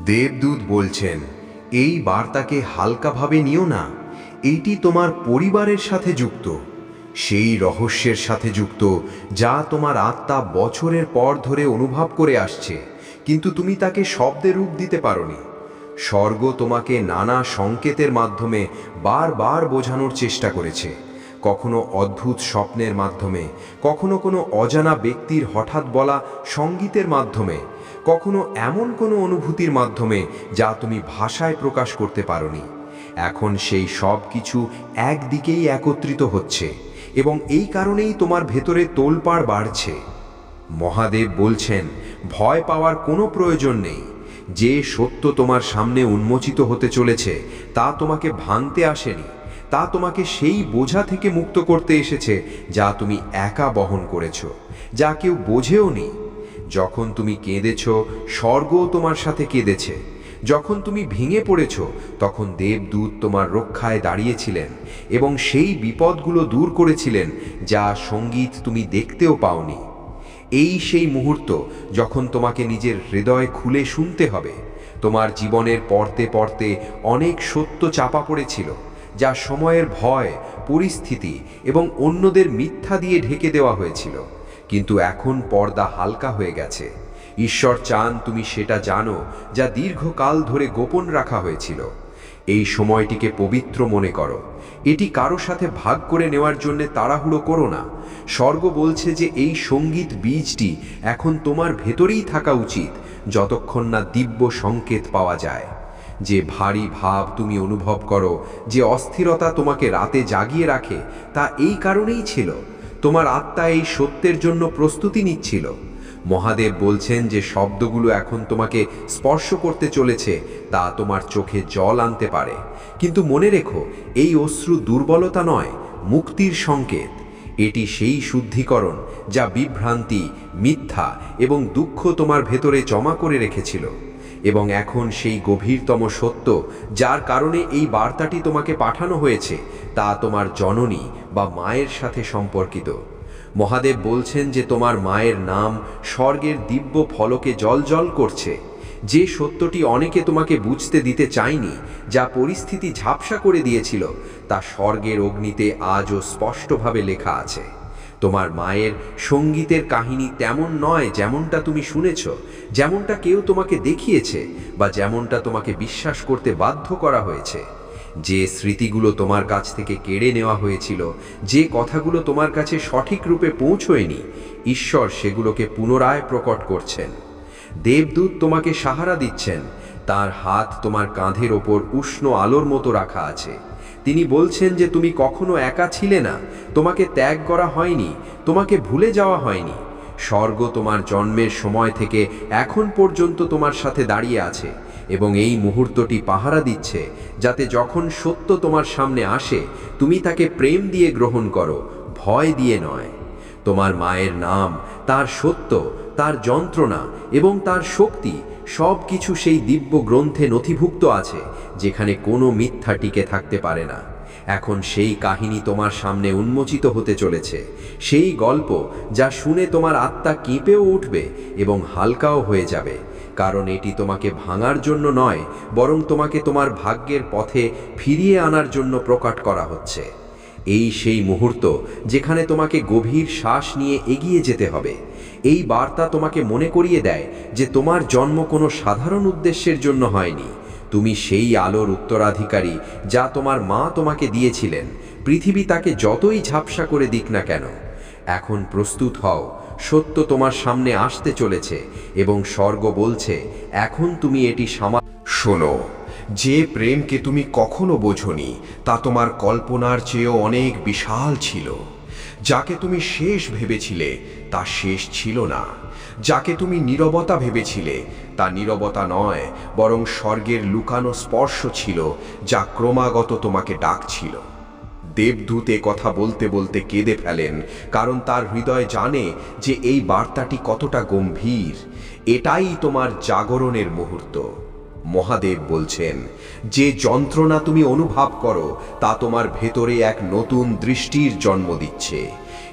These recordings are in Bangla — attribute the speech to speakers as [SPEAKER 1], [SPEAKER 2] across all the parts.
[SPEAKER 1] দেবদূত বলছেন, এই বার্তাকে হালকাভাবে নিও না। এইটি তোমার পরিবারের সাথে যুক্ত, সেই রহস্যের সাথে যুক্ত যা তোমার আত্মা বছরের পর ধরে অনুভব করে আসছে, কিন্তু তুমি তাকে শব্দে রূপ দিতে পারোনি। স্বর্গ তোমাকে নানা সংকেতের মাধ্যমে বারবার বোঝানোর চেষ্টা করেছে, কখনো অদ্ভুত স্বপ্নের মাধ্যমে, কখনো কোনো অজানা ব্যক্তির হঠাৎ বলা সঙ্গীতের মাধ্যমে, কখনো এমন কোনো অনুভূতির মাধ্যমে যা তুমি ভাষায় প্রকাশ করতে পারোনি। এখন সেই সব কিছু একদিকেই একত্রিত হচ্ছে এবং এই কারণেই তোমার ভেতরে তোলপাড় বাড়ছে। মহাদেব বলছেন, ভয় পাওয়ার কোনো প্রয়োজন নেই। যে সত্য তোমার সামনে উন্মোচিত হতে চলেছে তা তোমাকে ভাঙতে আসেনি, তা তোমাকে সেই বোঝা থেকে মুক্ত করতে এসেছে যা তুমি একা বহন করেছ, যা কেউ বোঝেও নি। যখন তুমি কেঁদেছ, স্বর্গও তোমার সাথে কেঁদেছে। যখন তুমি ভেঙে পড়েছ, তখন দেবদূত তোমার রক্ষায় দাঁড়িয়েছিলেন এবং সেই বিপদগুলো দূর করেছিলেন যা সঙ্গীত তুমি দেখতেও পাওনি। এই সেই মুহূর্ত যখন তোমাকে নিজের হৃদয় খুলে শুনতে হবে। তোমার জীবনের পড়তে পড়তে অনেক সত্য চাপা পড়েছিল, যা সময়ের ভয়, পরিস্থিতি এবং অন্যদের মিথ্যা দিয়ে ঢেকে দেওয়া হয়েছিল, কিন্তু এখন পর্দা হালকা হয়ে গেছে। ঈশ্বর চান তুমি সেটা জানো যা দীর্ঘকাল ধরে গোপন রাখা হয়েছিল। এই সময়টিকে পবিত্র মনে করো। এটি কারো সাথে ভাগ করে নেওয়ার জন্য তাড়াহুড়ো করো না। স্বর্গ বলছে যে এই সঙ্গীত বীজটি এখন তোমার ভেতরেই থাকা উচিত, যতক্ষণ না দিব্য সংকেত পাওয়া যায়। যে ভারী ভাব তুমি অনুভব করো, যে অস্থিরতা তোমাকে রাতে জাগিয়ে রাখে, তা এই কারণেই ছিল। তোমার আত্মা এই সত্যের জন্য প্রস্তুতি নিচ্ছিল। মহাদেব বলছেন যে শব্দগুলো এখন তোমাকে স্পর্শ করতে চলেছে, তা তোমার চোখে জল আনতে পারে, কিন্তু মনে রেখো, এই অশ্রু দুর্বলতা নয়, মুক্তির সংকেত। এটি সেই শুদ্ধিকরণ যা বিভ্রান্তি, মিথ্যা এবং দুঃখ তোমার ভেতরে জমা করে রেখেছিল। এবং এখন সেই গভীরতম সত্য যার কারণে এই বার্তাটি তোমাকে পাঠানো হয়েছে, তা তোমার জননী বা মায়ের সাথে সম্পর্কিত। মহাদেব বলছেন যে তোমার মায়ের নাম স্বর্গের দিব্য ফলকে জ্বলজ্বল করছে। যে সত্যটি অনেকে তোমাকে বুঝতে দিতে চায়নি, যা পরিস্থিতি ঝাপসা করে দিয়েছিল, তা স্বর্গের অগ্নিতে আজও স্পষ্টভাবে লেখা আছে। তোমার মায়ের সঙ্গীতের কাহিনী তেমন নয় যেমনটা তুমি শুনেছ, যেমনটা কেউ তোমাকে দেখিয়েছে বা যেমনটা তোমাকে বিশ্বাস করতে বাধ্য করা হয়েছে। যে স্মৃতিগুলো তোমার কাছ থেকে কেড়ে নেওয়া হয়েছিল, যে কথাগুলো তোমার কাছে সঠিক রূপে পৌঁছয়নি, ঈশ্বর সেগুলোকে পুনরায় প্রকট করছেন। দেবদূত তোমাকে সাহারা দিচ্ছেন, তার হাত তোমার কাঁধের ওপর উষ্ণ আলোর মতো রাখা আছে। তিনি বলছেন যে তুমি কখনো একা ছিলে না, তোমাকে ত্যাগ করা হয়নি, তোমাকে ভুলে যাওয়া হয়নি। স্বর্গ তোমার জন্মের সময় থেকে এখন পর্যন্ত তোমার সাথে দাঁড়িয়ে আছে এবং এই মুহূর্তটি পাহারা দিচ্ছে, যাতে যখন সত্য তোমার সামনে আসে, তুমি তাকে প্রেম দিয়ে গ্রহণ করো, ভয় দিয়ে নয়। তোমার মায়ের নাম, তার সত্য, তার যন্ত্রণা এবং তার শক্তি সব কিছু সেই দিব্য গ্রন্থে নথিভুক্ত আছে, যেখানে কোনো মিথ্যা টিকে থাকতে পারে না। এখন সেই কাহিনী তোমার সামনে উন্মোচিত হতে চলেছে, সেই গল্প যা শুনে তোমার আত্মা কেঁপেও উঠবে এবং হালকাও হয়ে যাবে, কারণ এটি তোমাকে ভাঙার জন্য নয়, বরং তোমাকে তোমার ভাগ্যের পথে ফিরিয়ে আনার জন্য প্রকাশ করা হচ্ছে। এই সেই মুহূর্ত যেখানে তোমাকে গভীর শ্বাস নিয়ে এগিয়ে যেতে হবে। এই বার্তা তোমাকে মনে করিয়ে দেয় যে তোমার জন্ম কোনো সাধারণ উদ্দেশ্যের জন্য হয়নি। তুমি সেই আলোর উত্তরাধিকারী যা তোমার মা তোমাকে দিয়েছিলেন, পৃথিবী তাকে যতই ঝাপসা করে দিক না কেন। এখন প্রস্তুত হও, সত্য তোমার সামনে আসতে চলেছে এবং স্বর্গ বলছে এখন তুমি এটি শোনো। যে প্রেমকে তুমি কখনো বোঝনি, তা তোমার কল্পনার চেয়েও অনেক বিশাল ছিল। যাকে তুমি শেষ ভেবেছিলে, তা শেষ ছিল না। যাকে তুমি নীরবতা ভেবেছিলে, তা নীরবতা নয়, বরং স্বর্গের লুকানো স্পর্শ ছিল, যা ক্রমাগত তোমাকে ডাকছিল। দেবদূত এ কথা বলতে বলতে কেঁদে ফেলেন, কারণ তার হৃদয় জানে যে এই বার্তাটি কতটা গম্ভীর। এটাই তোমার জাগরণের মুহূর্ত। মহাদেব বলছেন, যে যন্ত্রণা তুমি অনুভব করো তা তোমার ভেতরে এক নতুন দৃষ্টির জন্ম দিচ্ছে।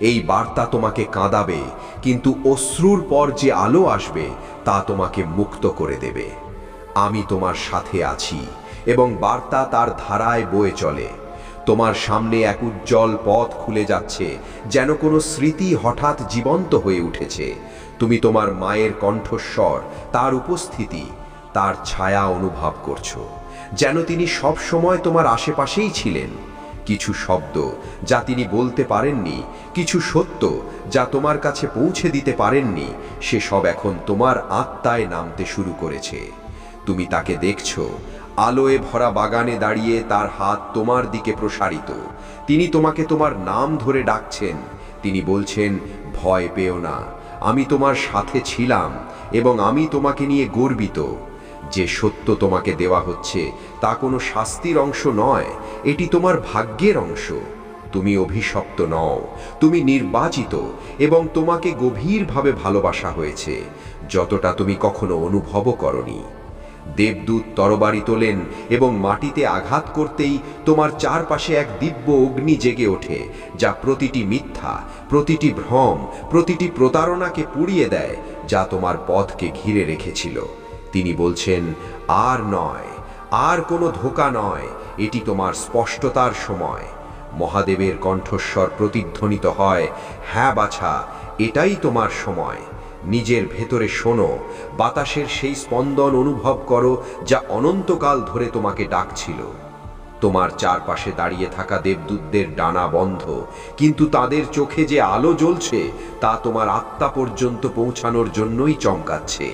[SPEAKER 1] এই বার্তা তোমাকে কাঁদাবে, কিন্তু অশ্রুর পর যে আলো আসবে তা তোমাকে মুক্ত করে দেবে। আমি তোমার সাথে আছি এবং বার্তা তার ধারায় বয়ে চলে। তোমার সামনে এক উজ্জ্বল পথ খুলে যাচ্ছে, যেন কোনো স্মৃতি হঠাৎ জীবন্ত হয়ে উঠেছে। তুমি তোমার মায়ের কণ্ঠস্বর, তার উপস্থিতি, তার ছায়া অনুভব করছো, যেন তিনি সব সময় তোমার আশেপাশেই ছিলেন। কিছু শব্দ যা তিনি বলতে পারেননি, কিছু সত্য যা তোমার কাছে পৌঁছে দিতে পারেননি, সেসব এখন তোমার আত্মায় নামতে শুরু করেছে। তুমি তাকে দেখছো, আলোয় ভরা বাগানে দাঁড়িয়ে, তার হাত তোমার দিকে প্রসারিত। তিনি তোমাকে তোমার নাম ধরে ডাকছেন। তিনি বলছেন, ভয় পেও না, আমি তোমার সাথে ছিলাম এবং আমি তোমাকে নিয়ে গর্বিত। যে সত্য তোমাকে দেওয়া হচ্ছে তা কোনো শাস্তির অংশ নয়, এটি তোমার ভাগ্যের অংশ। তুমি অভিশপ্ত নও, তুমি নির্বাচিত, এবং তোমাকে গভীরভাবে ভালোবাসা হয়েছে, যতটা তুমি কখনো অনুভবও করনি। দেবদূত তরবারি তোলেন এবং মাটিতে আঘাত করতেই তোমার চারপাশে এক দিব্য অগ্নি জেগে ওঠে, যা প্রতিটি মিথ্যা, প্রতিটি ভ্রম, প্রতিটি প্রতারণাকে পুড়িয়ে দেয়, যা তোমার পথকে ঘিরে রেখেছিল। তিনি বলছেন, আর নয়, আর কোনো ধোঁকা নয়, এটি তোমার স্পষ্টতার সময়। মহাদেবের কণ্ঠস্বর প্রতিধ্বনিত হয়, হ্যাঁ বাছা, এটাই তোমার সময়। নিজের ভেতরে শোনো, বাতাসের সেই স্পন্দন অনুভব করো যা অনন্তকাল ধরে তোমাকে ডাকছিল। তোমার চারপাশে দাঁড়িয়ে থাকা দেবদূতদের ডানা বন্ধ, কিন্তু তাদের চোখে যে আলো জ্বলছে তা তোমার আত্মা পর্যন্ত পৌঁছানোর জন্যই চমকাচ্ছে।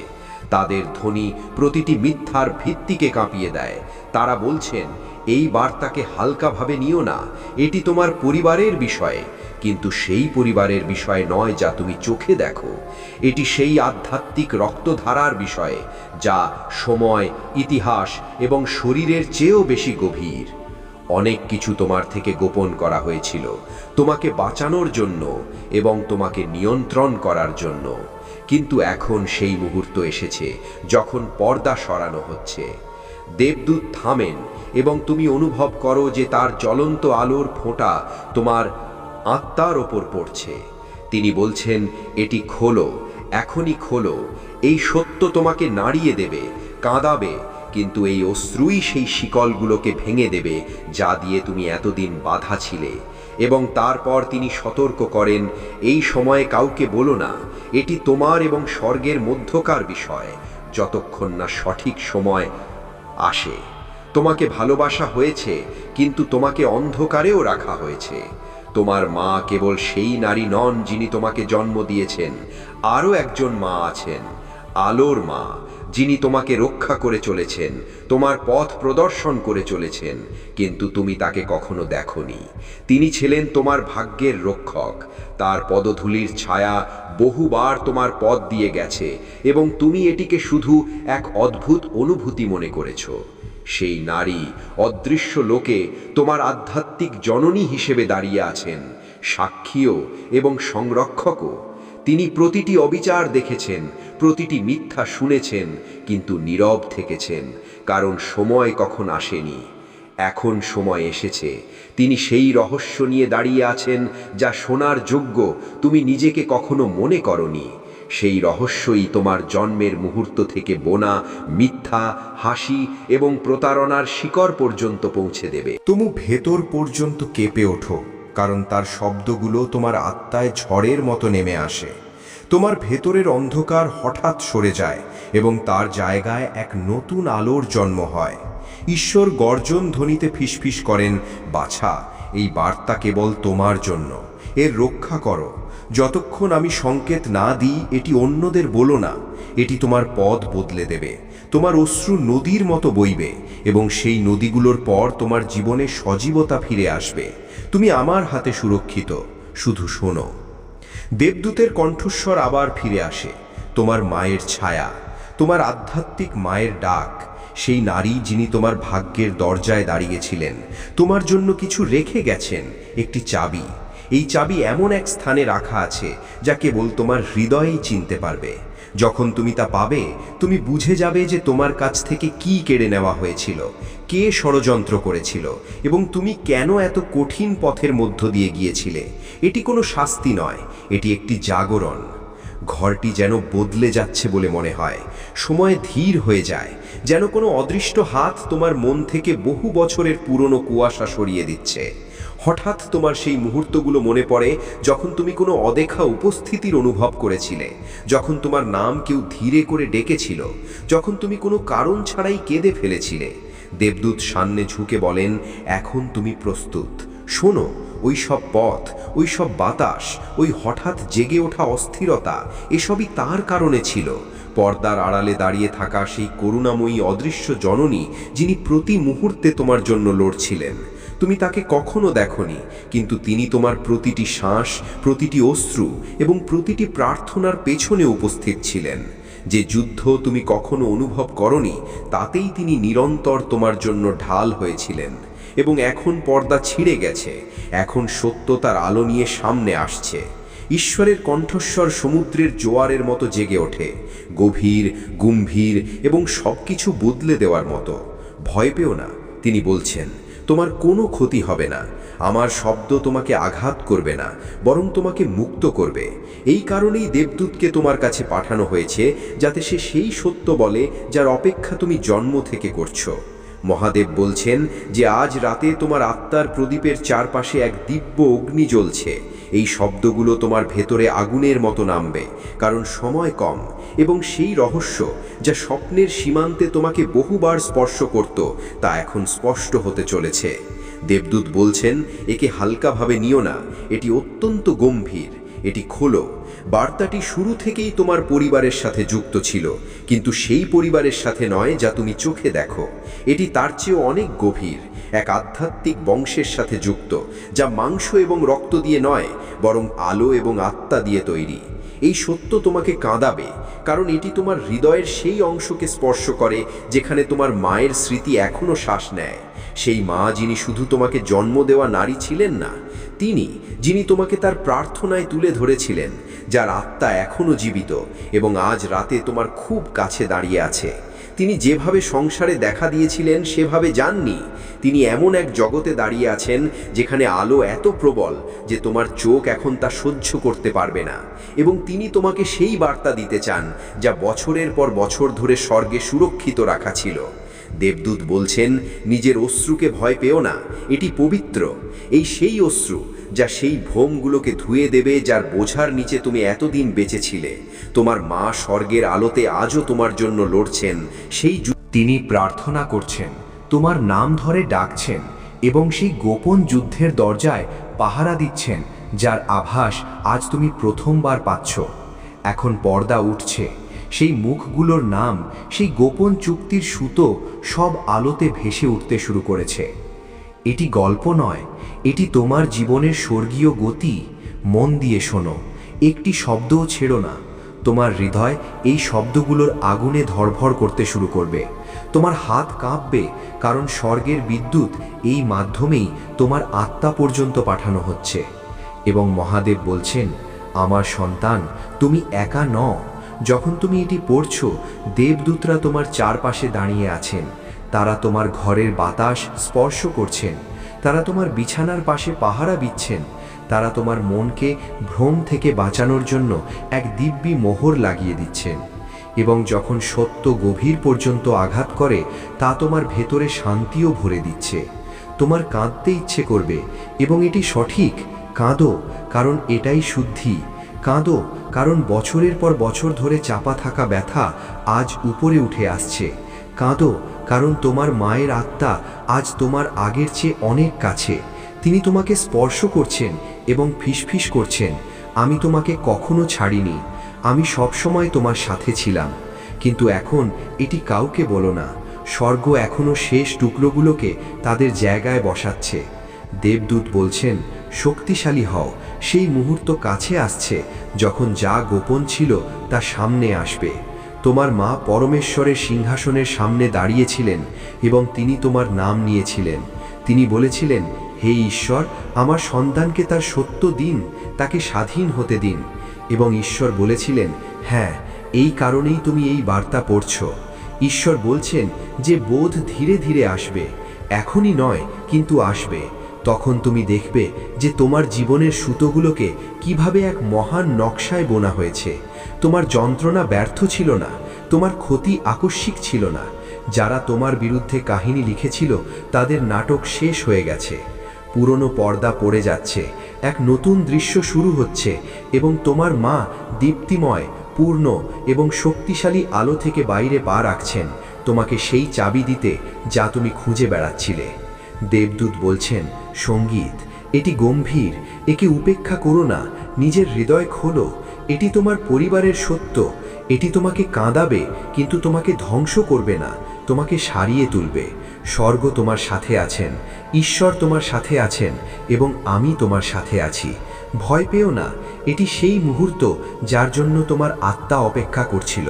[SPEAKER 1] তাদের ধ্বনি প্রতিটি মিথ্যার ভিত্তিকে কাঁপিয়ে দেয়। তারা বলছেন, এই বার্তাকে হালকাভাবে নিও না, এটি তোমার পরিবারের বিষয়ে, কিন্তু সেই পরিবারের বিষয় নয় যা তুমি চোখে দেখো। এটি সেই আধ্যাত্মিক রক্তধারার বিষয়ে, যা সময়, ইতিহাস এবং শরীরের চেয়েও বেশি গভীর। অনেক কিছু তোমার থেকে গোপন করা হয়েছিল, তোমাকে বাঁচানোর জন্য এবং তোমাকে নিয়ন্ত্রণ করার জন্য, কিন্তু এখন সেই মুহূর্ত এসেছে যখন পর্দা সরানো হচ্ছে। দেবদূত থামেন এবং তুমি অনুভব করো যে তার জ্বলন্ত আলোর ফোঁটা তোমার আত্মার ওপর পড়ছে। তিনি বলছেন, এটি খোলো, এখনই খোলো। এই সত্য তোমাকে নাড়িয়ে দেবে, কাঁদাবে, কিন্তু এই অশ্রুই সেই শিকলগুলোকে ভেঙে দেবে যা দিয়ে তুমি এতদিন বাঁধা ছিলে। এবং তারপর তিনি সতর্ক করেন, এই সময়ে কাউকে বলো না, এটি তোমার এবং স্বর্গের মধ্যকার বিষয়, যতক্ষণ না সঠিক সময় আসে। তোমাকে ভালোবাসা হয়েছে, কিন্তু তোমাকে অন্ধকারেও রাখা হয়েছে। তোমার মা কেবল সেই নারী নন যিনি তোমাকে জন্ম দিয়েছেন, আরও একজন মা আছেন, আলোর মা, যিনি তোমাকে রক্ষা করে চলেছেন, তোমার পথ প্রদর্শন করে চলেছেন, কিন্তু তুমি তাকে কখনো দেখোনি। তিনি ছিলেন তোমার ভাগ্যের রক্ষক। তার পদধূলির ছায়া বহুবার তোমার পথ দিয়ে গেছে এবং তুমি এটিকে শুধু এক অদ্ভুত অনুভূতি মনে করেছ। সেই নারী অদৃশ্য লোকে তোমার আধ্যাত্মিক জননী হিসেবে দাঁড়িয়ে আছেন, সাক্ষীও এবং সংরক্ষকও। তিনি প্রতিটি অবিচার দেখেছেন, প্রতিটি মিথ্যা শুনেছেন, কিন্তু নীরব থেকেছেন, কারণ সময় কখন আসেনি। এখন সময় এসেছে। তিনি সেই রহস্য নিয়ে দাঁড়িয়ে আছেন যা শোনার যোগ্য তুমি নিজেকে কখনো মনে করনি। সেই রহস্যই তোমার জন্মের মুহূর্ত থেকে বোনা মিথ্যা, হাসি এবং প্রতারণার শিকড় পর্যন্ত পৌঁছে দেবে।
[SPEAKER 2] তুমি ভেতর পর্যন্ত কেঁপে ওঠো, কারণ তার শব্দগুলো তোমার আত্মায় ঝড়ের মতো নেমে আসে। তোমার ভেতরের অন্ধকার হঠাৎ সরে যায় এবং তার জায়গায় এক নতুন আলোর জন্ম হয়। ঈশ্বর গর্জন ধ্বনিতে ফিসফিস করেন, বাছা, এই বার্তা কেবল তোমার জন্য, এর রক্ষা করো। যতক্ষণ আমি সংকেত না দিই এটি অন্যদের বলো না। এটি তোমার পথ বদলে দেবে, তোমার অশ্রু নদীর মতো বইবে এবং সেই নদীগুলোর পর তোমার জীবনে সজীবতা ফিরে আসবে। তুমি আমার হাতে সুরক্ষিত, শুধু শোনো। দেবদূতের কণ্ঠস্বর আবার ফিরে আসে, তোমার মায়ের ছায়া, তোমার আধ্যাত্মিক মায়ের ডাক, সেই নারী যিনি তোমার ভাগ্যের দরজায় দাঁড়িয়েছিলেন, তোমার জন্য কিছু রেখে গেছেন, একটি চাবি। এই চাবি এমন এক স্থানে রাখা আছে যা কেবল তোমার হৃদয়েই চিনতে পারবে। যখন তুমি তা পাবে, তুমি বুঝে যাবে যে তোমার কাছ থেকে কি কেড়ে নেওয়া হয়েছিল, কে ষড়যন্ত্র করেছিল এবং তুমি কেন এত কঠিন পথের মধ্য দিয়ে গিয়েছিলে। এটি কোনো শাস্তি নয়, এটি একটি জাগরণ। ঘরটি যেন বদলে যাচ্ছে বলে মনে হয়, সময় ধীর হয়ে যায়, যেন কোনো অদৃষ্ট হাত তোমার মন থেকে বহু বছরের পুরনো কুয়াশা সরিয়ে দিচ্ছে। হঠাৎ তোমার সেই মুহূর্তগুলো মনে পড়ে যখন তুমি কোনো অদেখা উপস্থিতির অনুভব করেছিলে, যখন তোমার নাম কেউ ধীরে করে ডেকেছিল, যখন তুমি কোনো কারণ ছাড়াই কেঁদে ফেলেছিলে। দেবদূত সামনে ঝুঁকে বলেন, এখন তুমি প্রস্তুত। শোনো, ওই সব পথ, ওই সব বাতাস, ওই হঠাৎ জেগে ওঠা অস্থিরতা, এসবই তার কারণে ছিল। পর্দার আড়ালে দাঁড়িয়ে থাকা সেই করুণাময়ী অদৃশ্য জননী, যিনি প্রতি মুহূর্তে তোমার জন্য লড়ছিলেন। তুমি তাকে কখনো দেখোনি, কিন্তু তিনি তোমার প্রতিটি শ্বাস, প্রতিটি অশ্রু এবং প্রতিটি প্রার্থনার পেছনে উপস্থিত ছিলেন। যে যুদ্ধ তুমি কখনো অনুভব করনি, তাতেই তিনি নিরন্তর তোমার জন্য ঢাল হয়েছিলেন। এবং এখন পর্দা ছিঁড়ে গেছে, এখন সত্য তার আলো নিয়ে সামনে আসছে। ঈশ্বরের কণ্ঠস্বর সমুদ্রের জোয়ারের মতো জেগে ওঠে, গভীর, গম্ভীর এবং সবকিছু বদলে দেওয়ার মতো। ভয় পেও না, তিনি বলছেন, তোমার কোনো ক্ষতি হবে না। আমার শব্দ তোমাকে আঘাত করবে না, বরং তোমাকে মুক্ত করবে। এই কারণেই দেবদূতকে তোমার কাছে পাঠানো হয়েছে, যাতে সে সেই সত্য বলে যার অপেক্ষা তুমি জন্ম থেকে করছো। মহাদেব বলছেন যে আজ রাতে তোমার আত্মার প্রদীপের চারপাশে এক দিব্য অগ্নি জ্বলছে। এই শব্দগুলো তোমার ভেতরে আগুনের মতো নামবে, কারণ সময় কম, এবং সেই রহস্য যা স্বপ্নের সীমান্তে তোমাকে বহুবার স্পর্শ করত, তা এখন স্পষ্ট হতে চলেছে। দেবদূত বলছেন, একে হালকাভাবে নিও না, এটি অত্যন্ত গম্ভীর। এটি খোলো। বার্তাটি শুরু থেকেই তোমার পরিবারের সাথে যুক্ত ছিল, কিন্তু সেই পরিবারের সাথে নয় যা তুমি চোখে দেখো। এটি তার চেয়েও অনেক গভীর, এক আধ্যাত্মিক বংশের সাথে যুক্ত, যা মাংস এবং রক্ত দিয়ে নয়, বরং আলো এবং আত্মা দিয়ে তৈরি। এই সত্য তোমাকে কাঁদাবে, কারণ এটি তোমার হৃদয়ের সেই অংশকে স্পর্শ করে যেখানে তোমার মায়ের স্মৃতি এখনও শ্বাস নেয়। সেই মা যিনি শুধু তোমাকে জন্ম দেওয়া নারী ছিলেন না, তিনি যিনি তোমাকে তার প্রার্থনায় তুলে ধরেছিলেন, যার আত্মা এখনও জীবিত এবং আজ রাতে তোমার খুব কাছে দাঁড়িয়ে আছে। তিনি যেভাবে সংসারে দেখা দিয়েছিলেন সেভাবে যাননি। তিনি এমন এক জগতে দাঁড়িয়ে আছেন যেখানে আলো এত প্রবল যে তোমার চোখ এখন তা সহ্য করতে পারবে না। এবং তিনি তোমাকে সেই বার্তা দিতে চান যা বছরের পর বছর ধরে স্বর্গে সুরক্ষিত রাখা ছিল। দেবদূত বলছেন, নিজের অশ্রুকে ভয় পেও না, এটি পবিত্র। এই সেই অশ্রু যা সেই ভ্রমগুলোকে ধুয়ে দেবে, যার বোঝার নিচে তুমি এতদিন বেঁচেছিলে। তোমার মা স্বর্গের আলোতে আজও তোমার জন্য লড়ছেন।
[SPEAKER 3] তিনি প্রার্থনা করছেন, তোমার নাম ধরে ডাকছেন এবং সেই গোপন যুদ্ধের দরজায় পাহারা দিচ্ছেন, যার আভাস আজ তুমি প্রথমবার পাচ্ছ। এখন পর্দা উঠছে, সেই মুখগুলোর নাম, সেই গোপন চুক্তির সুতো সব আলোতে ভেসে উঠতে শুরু করেছে। এটি গল্প নয়, এটি তোমার জীবনের স্বর্গীয় গতি। মন দিয়ে শোনো, একটি শব্দও ছেড়ো না। তোমার হৃদয় এই শব্দগুলোর আগুনে ধড়ফড় করতে শুরু করবে। তোমার হাত কাঁপবে, কারণ স্বর্গের বিদ্যুৎ এই মাধ্যমেই তোমার আত্মা পর্যন্ত পাঠানো হচ্ছে। এবং মহাদেব বলছেন, আমার সন্তান, তুমি একা নও। যখন তুমি এটি পড়ছো, দেবদূতরা তোমার চারপাশে দাঁড়িয়ে আছেন। তারা তোমার ঘরের বাতাস স্পর্শ করছেন, তারা তোমার বিছানার পাশে পাহারা দিচ্ছেন, তারা তোমার মনকে ভ্রম থেকে বাঁচানোর জন্য এক দিব্যি মোহর লাগিয়ে দিচ্ছেন। এবং যখন সত্য গভীর পর্যন্ত আঘাত করে, তা তোমার ভেতরে শান্তিও ভরে দিচ্ছে। তোমার কাঁদতে ইচ্ছে করবে, এবং এটি সঠিক। কাঁদো, কারণ এটাই শুদ্ধি। কাঁদো, কারণ বছরের পর বছর ধরে চাপা থাকা ব্যথা আজ উপরে উঠে আসছে। কাঁদো, কারণ তোমার মায়ের আত্মা আজ তোমার আগের চেয়ে অনেক কাছে। তিনি তোমাকে স্পর্শ করছেন এবং ফিসফিস করছেন, আমি তোমাকে কখনো ছাড়িনি, আমি সবসময় তোমার সাথে ছিলাম। কিন্তু এখন এটি কাউকে বলো না। স্বর্গ এখনও শেষ টুকরোগুলোকে তাদের জায়গায় বসাচ্ছে। দেবদূত বলছেন, শক্তিশালী হও, সেই মুহূর্ত কাছে আসছে যখন যা গোপন ছিল তা সামনে আসবে। তোমার মা পরমেশ্বরের সিংহাসনের সামনে দাঁড়িয়েছিলেন এবং তিনি তোমার নাম নিয়েছিলেন। তিনি বলেছিলেন, হে ঈশ্বর, আমার সন্তানকে তার সত্য দিন, তাকে স্বাধীন হতে দিন। এবং ঈশ্বর বলেছিলেন, হ্যাঁ, এই কারণেই তুমি এই বার্তা পড়ছ। ঈশ্বর বলছেন যে বোধ ধীরে ধীরে আসবে, এখনই নয়, কিন্তু আসবে। তখন তুমি দেখবে যে তোমার জীবনের সুতোগুলোকে কিভাবে এক মহান নকশায় বোনা হয়েছে। তোমার যন্ত্রণা ব্যর্থ ছিল না, তোমার ক্ষতি আকস্মিক ছিল না। যারা তোমার বিরুদ্ধে কাহিনী লিখেছিল তাদের নাটক শেষ হয়ে গেছে। পুরনো পর্দা পড়ে যাচ্ছে, এক নতুন দৃশ্য শুরু হচ্ছে এবং তোমার মা দীপ্তিময়, পূর্ণ এবং শক্তিশালী আলো থেকে বাইরে পা রাখছেন, তোমাকে সেই চাবি দিতে যা তুমি খুঁজে বেড়াচ্ছিলে। দেবদূত বলছেন, সঙ্গীত, এটি গম্ভীর, একে উপেক্ষা করো না, নিজের হৃদয় খোলো। এটি তোমার পরিবারের সত্য, এটি তোমাকে কাঁদাবে কিন্তু তোমাকে ধ্বংস করবে না, তোমাকে সারিয়ে তুলবে। স্বর্গ তোমার সাথে আছেন, ঈশ্বর তোমার সাথে আছেন এবং আমি তোমার সাথে আছি। ভয় পেও না, এটি সেই মুহূর্ত যার জন্য তোমার আত্মা অপেক্ষা করছিল।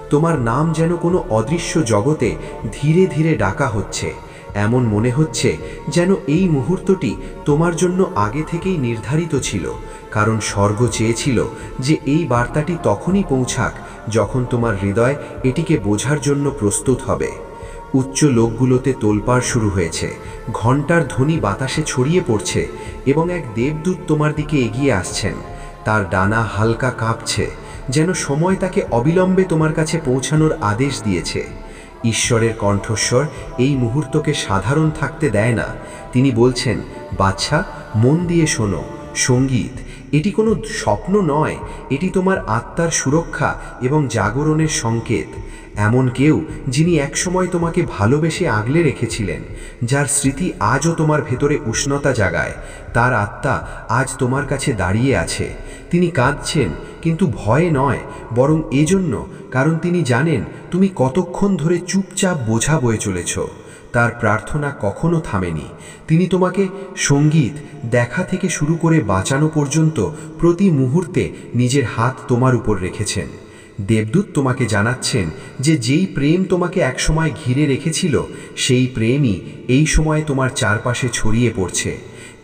[SPEAKER 3] তোমার নাম যেন কোনো অদৃশ্য জগতে ধীরে ধীরে ডাকা হচ্ছে। এমন মনে হচ্ছে যেন এই মুহূর্তটি তোমার জন্য আগে থেকেই নির্ধারিত ছিল, কারণ স্বর্গ চেয়েছিল যে এই বার্তাটি তখনই পৌঁছাক যখন তোমার হৃদয় এটিকে বোঝার জন্য প্রস্তুত হবে। উচ্চ লোকগুলোতে তোলপাড় শুরু হয়েছে, ঘণ্টার ধ্বনি বাতাসে ছড়িয়ে পড়ছে এবং এক দেবদূত তোমার দিকে এগিয়ে আসছেন। তার ডানা হালকা কাঁপছে, যেন সময় তাকে অবিলম্বে তোমার কাছে পৌঁছানোর আদেশ দিয়েছে। ঈশ্বরের কণ্ঠস্বর এই মুহূর্তকে সাধারণ থাকতে দেয় না। তিনি বলছেন, বাচ্চা, মন দিয়ে শোনো। সঙ্গীত, এটি কোনো স্বপ্ন নয়, এটি তোমার আত্মার সুরক্ষা এবং জাগরণের সংকেত। এমন কেউ যিনি একসময় তোমাকে ভালোবেসে আগলে রেখেছিলেন, যার স্মৃতি আজও তোমার ভেতরে উষ্ণতা জাগায়, তার আত্মা আজ তোমার কাছে দাঁড়িয়ে আছে। তিনি কাঁদছেন, কিন্তু ভয়ে নয়, বরং এজন্য কারণ তিনি জানেন তুমি কতক্ষণ ধরে চুপচাপ বোঝা বয়ে চলেছ। তার প্রার্থনা কখনো থামেনি। তিনি তোমাকে সঙ্গীত দেখা থেকে শুরু করে বাঁচানো পর্যন্ত প্রতি মুহূর্তে নিজের হাত তোমার উপর রেখেছেন। দেবদূত তোমাকে জানাচ্ছেন যে যেই প্রেম তোমাকে একসময় ঘিরে রেখেছিল, সেই প্রেমই এই সময় তোমার চারপাশে ছড়িয়ে পড়ছে।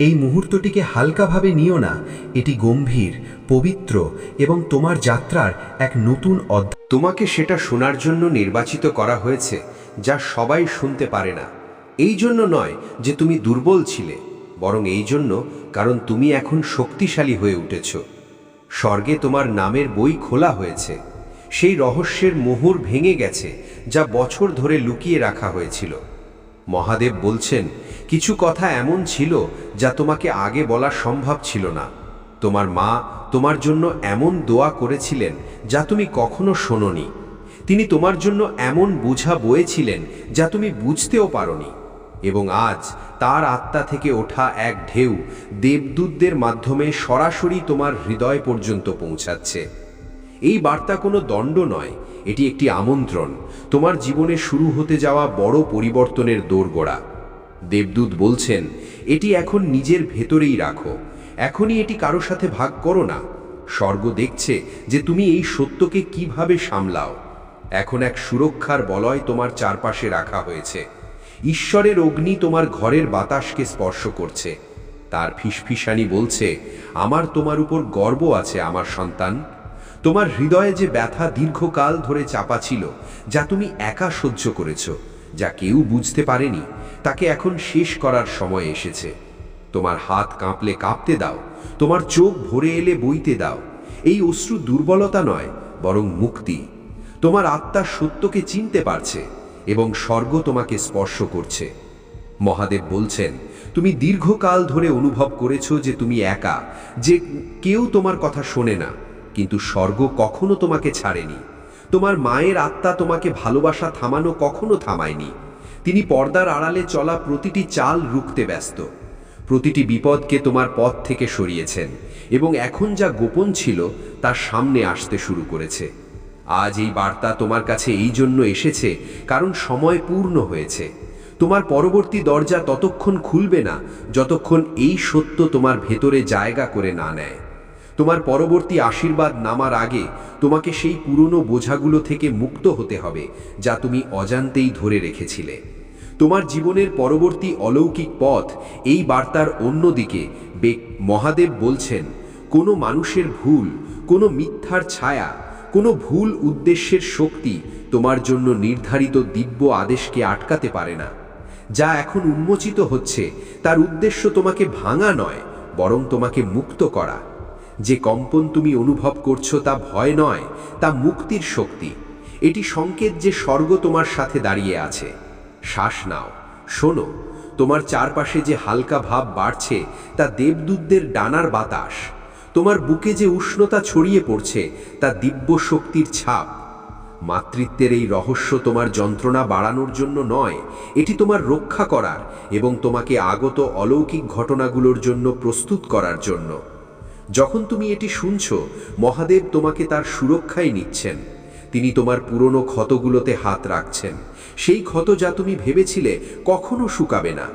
[SPEAKER 3] এই মুহূর্তটিকে হালকাভাবে নিও না, এটি গম্ভীর, পবিত্র এবং তোমার যাত্রার এক নতুন অধ্যায়।
[SPEAKER 1] তোমাকে সেটা শোনার জন্য নির্বাচিত করা হয়েছে যা সবাই শুনতে পারে না। এই জন্য নয় যে তুমি দুর্বল ছিলে, বরং এই জন্য কারণ তুমি এখন শক্তিশালী হয়ে উঠেছ। স্বর্গে তোমার নামের বই খোলা হয়েছে, সেই রহস্যের মোহর ভেঙে গেছে যা বছর ধরে লুকিয়ে রাখা হয়েছিল। মহাদেব বলছেন, কিছু কথা এমন ছিল যা তোমাকে আগে বলা সম্ভব ছিল না। তোমার মা তোমার জন্য এমন দোয়া করেছিলেন যা তুমি কখনো শোনোনি। তিনি তোমার জন্য এমন বোঝা বয়েছিলেন যা তুমি বুঝতেও পারোনি। এবং আজ তার আত্মা থেকে ওঠা এক ঢেউ দেবদূতদের মাধ্যমে সরাসরি তোমার হৃদয় পর্যন্ত পৌঁছাচ্ছে। এই বার্তা কোনো দণ্ড নয়, এটি একটি আমন্ত্রণ, তোমার জীবনে শুরু হতে যাওয়া বড় পরিবর্তনের দোরগোড়া। দেবদূত বলছেন, এটি এখন নিজের ভেতরেই রাখো, এখনই এটি কারো সাথে ভাগ করো না। স্বর্গ দেখছে যে তুমি এই সত্যকে কিভাবে সামলাও। এখন এক সুরক্ষার বলয় তোমার চারপাশে রাখা হয়েছে। ঈশ্বরের অগ্নি তোমার ঘরের বাতাসকে স্পর্শ করছে। তার ফিসফিসানি বলছে, আমার তোমার উপর গর্ব আছে আমার সন্তান। তোমার হৃদয়ে যে ব্যথা দীর্ঘকাল ধরে চাপা ছিল, যা তুমি একা সহ্য করেছ, যা কেউ বুঝতে পারেনি, তাকে এখন শেষ করার সময় এসেছে। তোমার হাত কাঁপলে কাঁপতে দাও, তোমার চোখ ভরে এলে বইতে দাও। এই অশ্রু দুর্বলতা নয়, বরং মুক্তি। তোমার আত্মা সত্যকে চিনতে পারছে এবং স্বর্গ তোমাকে স্পর্শ করছে। মহাদেব বলছেন, তুমি দীর্ঘকাল ধরে অনুভব করেছো যে তুমি একা, যে কেউ তোমার কথা শোনে না, কিন্তু স্বর্গ কখনো তোমাকে ছাড়েনি। তোমার মায়ের আত্মা তোমাকে ভালোবাসা থামানো কখনো থামায়নি। তিনি পর্দার আড়ালে চলা প্রতিটি চাল রুখতে ব্যস্ত। প্রতিটি বিপদকে তোমার পথ থেকে সরিয়েছেন এবং এখন যা গোপন ছিল তা সামনে আসতে শুরু করেছে। আজ এই বার্তা তোমার কাছে এই জন্য এসেছে কারণ সময় পূর্ণ হয়েছে। তোমার পরবর্তী দরজা ততক্ষণ খুলবে না যতক্ষণ এই সত্য তোমার ভেতরে জায়গা করে না নেয়। তোমার পরবর্তী আশীর্বাদ নামার আগে তোমাকে সেই পুরনো বোঝাগুলো থেকে মুক্ত হতে হবে যা তুমি অজান্তেই ধরে রেখেছিলে। তোমার জীবনের পরবর্তী অলৌকিক পথ এই বার্তার অন্যদিকে। মহাদেব বলছেন, কোনো মানুষের ভুল, কোনো মিথ্যার ছায়া, কোনো ভুল উদ্দেশ্যের শক্তি তোমার জন্য নির্ধারিত দিব্য আদেশকে আটকাতে পারে না। যা এখন উন্মোচিত হচ্ছে তার উদ্দেশ্য তোমাকে ভাঙা নয়, বরং তোমাকে মুক্ত করা।
[SPEAKER 3] যে কম্পন তুমি অনুভব করছো তা ভয় নয়, তা মুক্তির শক্তি। এটি সংকেত যে স্বর্গ তোমার সাথে দাঁড়িয়ে আছে। শ্বাস নাও, শোনো, তোমার চারপাশে যে হালকা ভাব বাড়ছে তা দেবদূতদের ডানার বাতাস। তোমার বুকে যে উষ্ণতা ছড়িয়ে পড়ছে তা দিব্য শক্তির ছাপ। মাতৃত্বের এই রহস্য তোমার যন্ত্রণা বাড়ানোর জন্য নয়, এটি তোমার রক্ষা করার এবং তোমাকে আগত অলৌকিক ঘটনাগুলোর জন্য প্রস্তুত করার জন্য। যখন তুমি এটি শুনছো, মহাদেব তোমাকে তার সুরক্ষায় নিচ্ছেন। তিনি তোমার পুরনো ক্ষতগুলোতে হাত রাখছেন, সেই ক্ষত যা তুমি ভেবেছিলে কখনো শুকাবে না।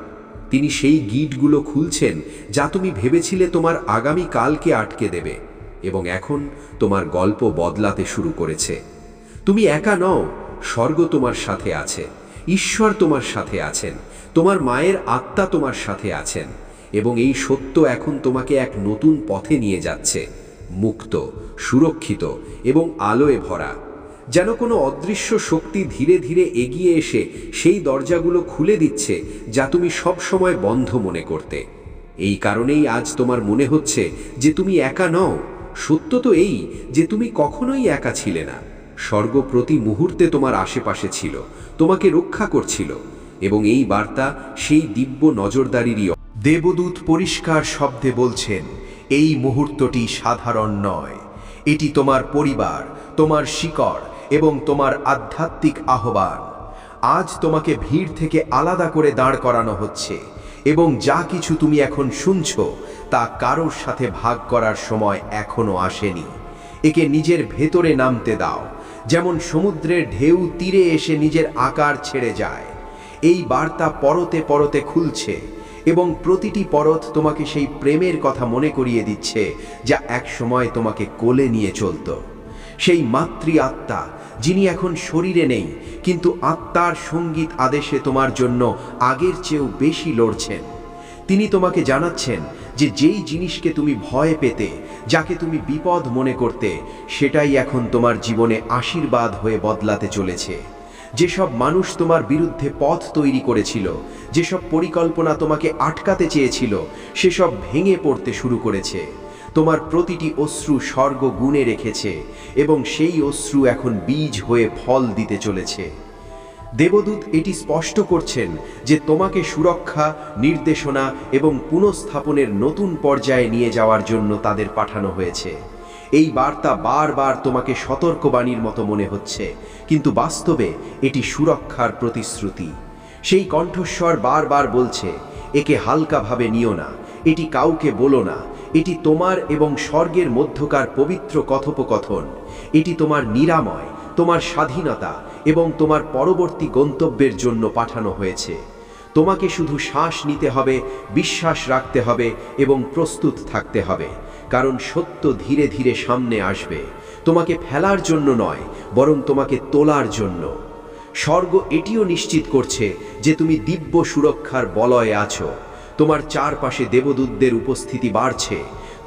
[SPEAKER 3] তিনি সেই গিঁটগুলো খুলছেন যা তুমি ভেবেছিলে তোমার আগামী কালকে আটকে দেবে, এবং এখন তোমার গল্প বদলাতে শুরু করেছে। তুমি একা নও, স্বর্গ তোমার সাথে আছে, ঈশ্বর তোমার সাথে আছেন, তোমার মায়ের আত্মা তোমার সাথে আছেন, এবং এই সত্য এখন তোমাকে এক নতুন পথে নিয়ে যাচ্ছে, মুক্ত, সুরক্ষিত এবং আলোয় ভরা। যেন কোনো অদৃশ্য শক্তি ধীরে ধীরে এগিয়ে এসে সেই দরজাগুলো খুলে দিচ্ছে যা তুমি সব সময় বন্ধ মনে করতে। এই কারণেই আজ তোমার মনে হচ্ছে যে তুমি একা নও। সত্য তো এই যে তুমি কখনোই একা ছিলে না। স্বর্গ প্রতি মুহূর্তে তোমার আশেপাশে ছিল, তোমাকে রক্ষা করছিল, এবং এই বার্তা সেই দিব্য নজরদারিরই।
[SPEAKER 2] দেবদূত পরিষ্কার শব্দে বলছেন, এই মুহূর্তটি সাধারণ নয়। এটি তোমার পরিবার, তোমার শিকড় এবং তোমার আধ্যাত্মিক আহ্বান। আজ তোমাকে ভিড় থেকে আলাদা করে দাঁড় করানো হচ্ছে, এবং যা কিছু তুমি এখন শুনছো তা কারোর সাথে ভাগ করার সময় এখনো আসেনি। একে নিজের ভেতরে নামতে দাও, যেমন সমুদ্রের ঢেউ তীরে এসে নিজের আকার ছেড়ে যায়। এই বার্তা পরতে পরতে খুলছে, এবং প্রতিটি পরত তোমাকে সেই প্রেমের কথা মনে করিয়ে দিচ্ছে যা একসময় তোমাকে কোলে নিয়ে চলত। সেই মাতৃ আত্মা যিনি এখন শরীরে নেই, কিন্তু আত্মার সঙ্গীত আদেশে তোমার জন্য আগের চেয়েও বেশি লড়ছেন। তিনি তোমাকে জানাচ্ছেন যে যেই জিনিসকে তুমি ভয় পেতে, যাকে তুমি বিপদ মনে করতে, সেটাই এখন তোমার জীবনে আশীর্বাদ হয়ে বদলাতে চলেছে। যেসব মানুষ তোমার বিরুদ্ধে পথ তৈরি করেছিল, যেসব পরিকল্পনা তোমাকে আটকাতে চেয়েছিল, সেসব ভেঙে পড়তে শুরু করেছে। তোমার প্রতিটি অশ্রু স্বর্গ গুণে রেখেছে, এবং সেই অশ্রু এখন বীজ হয়ে ফল দিতে চলেছে। দেবদূত এটি স্পষ্ট করছেন যে তোমাকে সুরক্ষা, নির্দেশনা এবং পুনঃস্থাপনের নতুন পর্যায়ে নিয়ে যাওয়ার জন্য তাদের পাঠানো হয়েছে। এই বার্তা বারবার তোমাকে সতর্কবাণীর মতো মনে হচ্ছে, কিন্তু বাস্তবে এটি সুরক্ষার প্রতিশ্রুতি। সেই কণ্ঠস্বর বারবার বলছে, একে হালকাভাবে নিও না, এটি কাউকে বলো না, এটি তোমার এবং স্বর্গের মধ্যকার পবিত্র কথোপকথন। এটি তোমার নিরাময়, তোমার স্বাধীনতা এবং তোমার পরবর্তী গন্তব্যের জন্য পাঠানো হয়েছে। তোমাকে শুধু শ্বাস নিতে হবে, বিশ্বাস রাখতে হবে এবং প্রস্তুত থাকতে হবে, কারণ সত্য ধীরে ধীরে সামনে আসবে, তোমাকে ফেলার জন্য নয়, বরং তোমাকে তোলার জন্য। স্বর্গ এটিও নিশ্চিত করছে যে তুমি দিব্য সুরক্ষার বলয়ে আছো। তোমার চারপাশে দেবদূতদের উপস্থিতি বাড়ছে,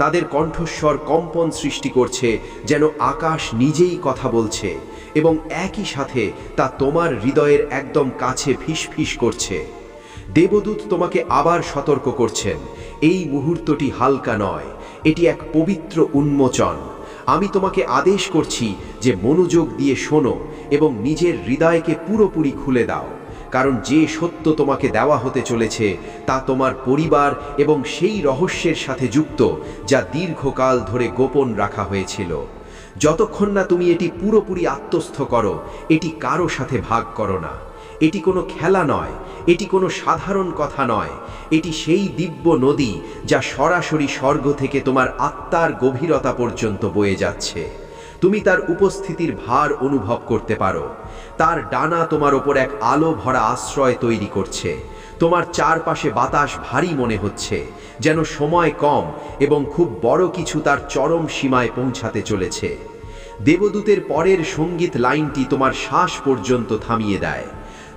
[SPEAKER 2] তাদের কণ্ঠস্বর কম্পন সৃষ্টি করছে, যেন আকাশ নিজেই কথা বলছে, এবং একই সাথে তা তোমার হৃদয়ের একদম কাছে ফিসফিস করছে। দেবদূত তোমাকে আবার সতর্ক করছেন, এই মুহূর্তটি হালকা নয়, এটি এক পবিত্র উন্মোচন। আমি তোমাকে আদেশ করছি যে মনোযোগ দিয়ে শোনো এবং নিজের হৃদয়কে পুরোপুরি খুলে দাও, কারণ যে সত্য তোমাকে দেওয়া হতে চলেছে তা তোমার পরিবার এবং সেই রহস্যের সাথে যুক্ত যা দীর্ঘকাল ধরে গোপন রাখা হয়েছিল। যতক্ষণ না তুমি এটি পুরোপুরি আত্মস্থ করো, এটি কারো সাথে ভাগ করো না। এটি কোনো খেলা নয়, এটি কোনো সাধারণ কথা নয়, এটি সেই দিব্য নদী যা সরাসরি স্বর্গ থেকে তোমার আত্মার গভীরতা পর্যন্ত বয়ে যাচ্ছে। তুমি তার উপস্থিতির ভার অনুভব করতে পারো। তার ডানা তোমার ওপর এক আলো ভরা আশ্রয় তৈরি করছে। তোমার চারপাশে বাতাস ভারী মনে হচ্ছে, যেন সময় কম এবং খুব বড় কিছু তার চরম সীমায় পৌঁছাতে চলেছে। দেবদূতের পরের সঙ্গীত লাইনটি তোমার শ্বাস পর্যন্ত থামিয়ে দেয়।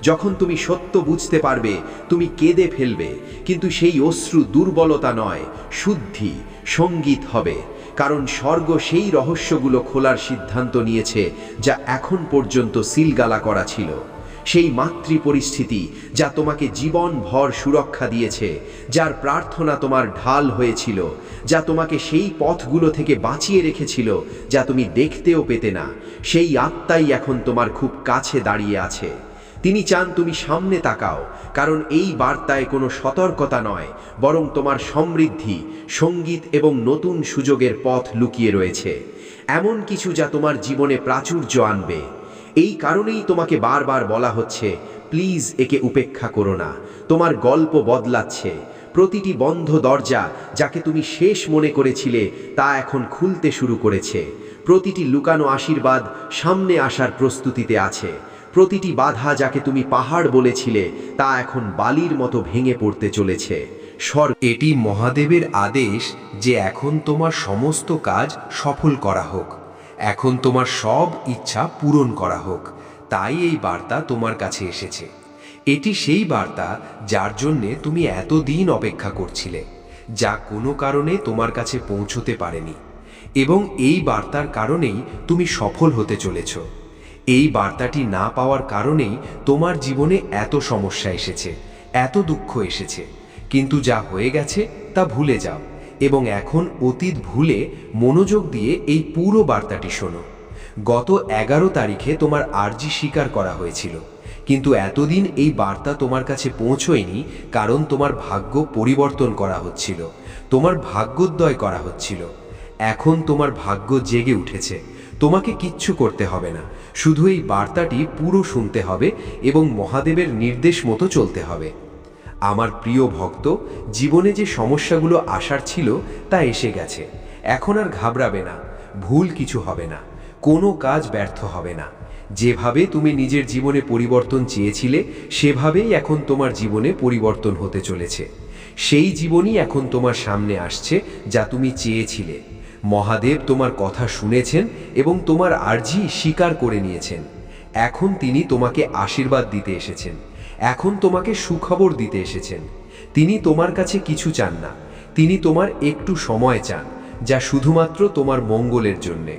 [SPEAKER 2] যখন তুমি সত্য বুঝতে পারবে, তুমি কেঁদে ফেলবে, কিন্তু সেই অশ্রু দুর্বলতা নয়, শুদ্ধি, সঙ্গীত হবে, কারণ স্বর্গ সেই রহস্যগুলো খোলার সিদ্ধান্ত নিয়েছে যা এখন পর্যন্ত সিলগালা করা ছিল।
[SPEAKER 4] সেই মাতৃ পরিস্থিতি যা তোমাকে জীবনভর সুরক্ষা দিয়েছে, যার প্রার্থনা তোমার ঢাল হয়েছিল, যা তোমাকে সেই পথগুলো থেকে বাঁচিয়ে রেখেছিল যা তুমি দেখতেও পেতে না, সেই আত্মাই এখন তোমার খুব কাছে দাঁড়িয়ে আছে। তিনি চান তুমি সামনে তাকাও, কারণ এই বার্তায় কোনো সতর্কতা নয়, বরং তোমার সমৃদ্ধি, সঙ্গীত এবং নতুন সুযোগের পথ লুকিয়ে রয়েছে। এমন কিছু যা তোমার জীবনে প্রাচুর্য আনবে। এই কারণেই তোমাকে বারবার বলা হচ্ছে, প্লিজ একে উপেক্ষা করো না। তোমার গল্প বদলাচ্ছে। প্রতিটি বন্ধ দরজা যাকে তুমি শেষ মনে করেছিলে তা এখন খুলতে শুরু করেছে। প্রতিটি লুকানো আশীর্বাদ সামনে আসার প্রস্তুতিতে আছে। প্রতিটি বাধা যাকে তুমি পাহাড় বলেছিলে তা এখন বালির মতো ভেঙে পড়তে চলেছে।
[SPEAKER 3] এটি মহাদেবের আদেশ যে এখন তোমার সমস্ত কাজ সফল করা হোক, এখন তোমার সব ইচ্ছা পূরণ করা হোক। তাই এই বার্তা তোমার কাছে এসেছে। এটি সেই বার্তা যার জন্যে তুমি এতদিন অপেক্ষা করছিলে, যা কোনো কারণে তোমার কাছে পৌঁছতে পারেনি, এবং এই বার্তার কারণেই তুমি সফল হতে চলেছ। এই বার্তাটি না পাওয়ার কারণেই তোমার জীবনে এত সমস্যা এসেছে, এত দুঃখ এসেছে। কিন্তু যা হয়ে গেছে তা ভুলে যাও এবং এখন অতীত ভুলে মনোযোগ দিয়ে এই পুরো বার্তাটি শোনো। গত 11 তারিখে তোমার আর্জি স্বীকার করা হয়েছিল, কিন্তু এতদিন এই বার্তা তোমার কাছে পৌঁছয়নি কারণ তোমার ভাগ্য পরিবর্তন করা হচ্ছিল, তোমার ভাগ্যোদয় করা হচ্ছিল। এখন তোমার ভাগ্য জেগে উঠেছে। তোমাকে কিচ্ছু করতে হবে না, শুধু এই বার্তাটি পুরো শুনতে হবে এবং মহাদেবের নির্দেশ মতো চলতে হবে। আমার প্রিয় ভক্ত, জীবনে যে সমস্যাগুলো আসার ছিল তা এসে গেছে। এখন আর ঘাবড়াবে না, ভুল কিছু হবে না, কোনো কাজ ব্যর্থ হবে না। যেভাবে তুমি নিজের জীবনে পরিবর্তন চেয়েছিলে সেভাবেই এখন তোমার জীবনে পরিবর্তন হতে চলেছে। সেই জীবনই এখন তোমার সামনে আসছে যা তুমি চেয়েছিলে। মহাদেব তোমার কথা শুনেছেন এবং তোমার আর্জি স্বীকার করে নিয়েছেন। এখন তিনি তোমাকে আশীর্বাদ দিতে এসেছেন, এখন তোমাকে সুখবর দিতে এসেছেন। তিনি তোমার কাছে কিছু চান না, তিনি তোমার একটু সময় চান, যা শুধুমাত্র তোমার মঙ্গলের জন্যে।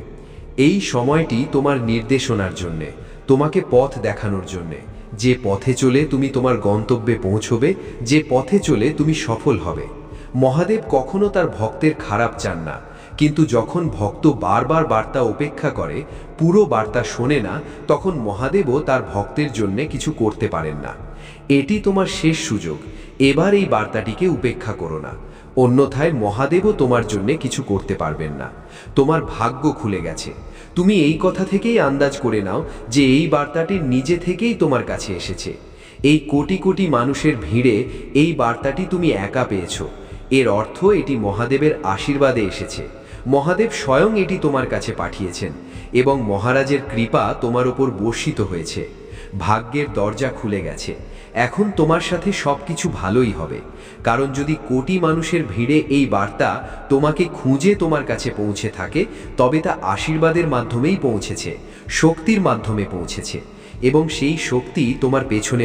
[SPEAKER 3] এই সময়টি তোমার নির্দেশনার জন্যে, তোমাকে পথ দেখানোর জন্যে, যে পথে চলে তুমি তোমার গন্তব্যে পৌঁছবে, যে পথে চলে তুমি সফল হবে। মহাদেব কখনো তার ভক্তের খারাপ চান না, কিন্তু যখন ভক্ত বারবার বার্তা উপেক্ষা করে, পুরো বার্তা শোনে না, তখন মহাদেবও তার ভক্তের জন্যে কিছু করতে পারেন না। এটি তোমার শেষ সুযোগ। এবার এই বার্তাটিকে উপেক্ষা করো না, অন্যথায় মহাদেবও তোমার জন্যে কিছু করতে পারবেন না। তোমার ভাগ্য খুলে গেছে। তুমি এই কথা থেকেই আন্দাজ করে নাও যে এই বার্তাটি নিজে থেকেই তোমার কাছে এসেছে। এই কোটি কোটি মানুষের ভিড়ে এই বার্তাটি তুমি একা পেয়েছো। এর অর্থ এটি মহাদেবের আশীর্বাদে এসেছে। মহাদেব স্বয়ং এটি তোমার কাছে পাঠিয়েছেন এবং মহারাজের কৃপা তোমার উপর বর্ষিত হয়েছে। ভাগ্যের দরজা খুলে গেছে। এখন তোমার সাথে সবকিছু ভালোই হবে, কারণ যদি কোটি মানুষের ভিড়ে এই বার্তা তোমাকে খুঁজে তোমার কাছে পৌঁছে থাকে, তবে তা আশীর্বাদের মাধ্যমেই পৌঁছেছে, শক্তির মাধ্যমে পৌঁছেছে, এবং সেই শক্তি তোমার পেছনে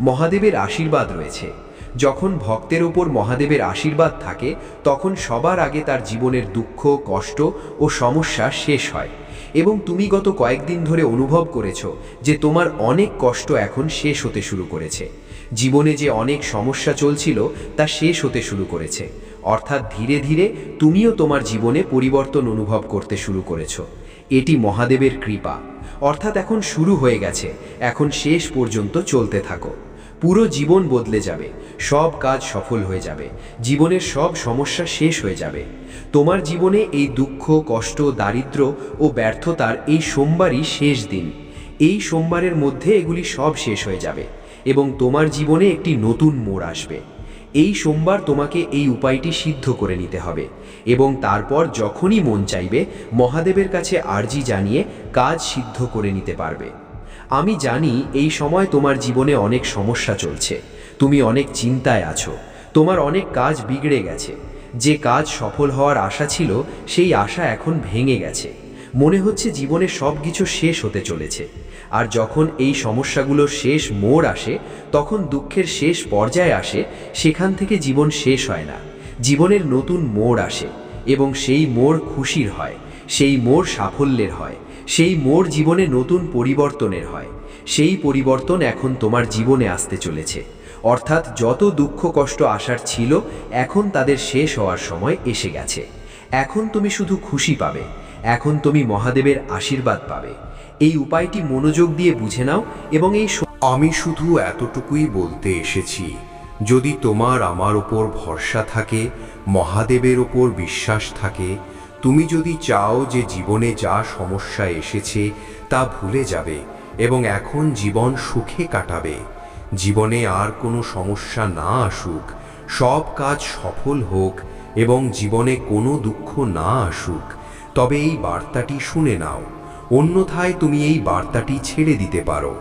[SPEAKER 3] মহাদেবের আশীর্বাদ রয়েছে। যখন ভক্তের ওপর মহাদেবের আশীর্বাদ থাকে, তখন সবার আগে তার জীবনের দুঃখ, কষ্ট ও সমস্যা শেষ হয়। এবং তুমি গত কয়েকদিন ধরে অনুভব করেছো যে তোমার অনেক কষ্ট এখন শেষ হতে শুরু করেছে। জীবনে যে অনেক সমস্যা চলছিল তা শেষ হতে শুরু করেছে, অর্থাৎ ধীরে ধীরে তুমিও তোমার জীবনে পরিবর্তন অনুভব করতে শুরু করেছো। এটি মহাদেবের কৃপা, অর্থাৎ এখন শুরু হয়ে গেছে, এখন শেষ পর্যন্ত চলতে থাকো। পুরো জীবন বদলে যাবে, সব কাজ সফল হয়ে যাবে, জীবনের সব সমস্যা শেষ হয়ে যাবে। তোমার জীবনে এই দুঃখ, কষ্ট, দারিদ্র্য ও ব্যর্থতার এই সোমবারই শেষ দিন। এই সোমবারের মধ্যে এগুলি সব শেষ হয়ে যাবে এবং তোমার জীবনে একটি নতুন মোড় আসবে। এই সোমবার তোমাকে এই উপায়টি সিদ্ধ করে নিতে হবে এবং তারপর যখনই মন চাইবে মহাদেবের কাছে আর্জি জানিয়ে কাজ সিদ্ধ করে নিতে পারবে। আমি জানি এই সময় তোমার জীবনে অনেক সমস্যা চলছে, তুমি অনেক চিন্তায় আছো, তোমার অনেক কাজ বিগড়ে গেছে। যে কাজ সফল হওয়ার আশা ছিল সেই আশা এখন ভেঙে গেছে। মনে হচ্ছে জীবনে সব কিছু শেষ হতে চলেছে। আর যখন এই সমস্যাগুলো শেষ মোড় আসে, তখন দুঃখের শেষ পর্যায়ে আসে, সেখান থেকে জীবন শেষ হয় না, জীবনের নতুন মোড় আসে এবং সেই মোড় খুশির হয়, সেই মোড় সাফল্যের হয়, সেই মোড় জীবনে নতুন পরিবর্তনের হয়।
[SPEAKER 4] সেই পরিবর্তন এখন তোমার জীবনে আসতে চলেছে। অর্থাৎ যত দুঃখ কষ্ট আসার ছিল এখন তাদের শেষ হওয়ার সময় এসে গেছে। এখন তুমি শুধু খুশি পাবে, এখন তুমি মহাদেবের আশীর্বাদ পাবে। এই উপায়টি মনোযোগ দিয়ে বুঝে নাও এবং এই
[SPEAKER 3] আমি শুধু এতটুকুই বলতে এসেছি, যদি তোমার আমার ওপর ভরসা থাকে, মহাদেবের ওপর বিশ্বাস থাকে, তুমি যদি চাও যে জীবনে যা সমস্যা এসেছে তা ভুলে যাবে এবং এখন জীবন সুখে কাটাবে, জীবনে আর কোনো সমস্যা না আসুক, সব কাজ সফল হোক এবং জীবনে কোনো দুঃখ না আসুক, তবে এই বার্তাটি শুনে নাও। অন্যথায় তুমি এই বার্তাটি ছেড়ে দিতে পারো।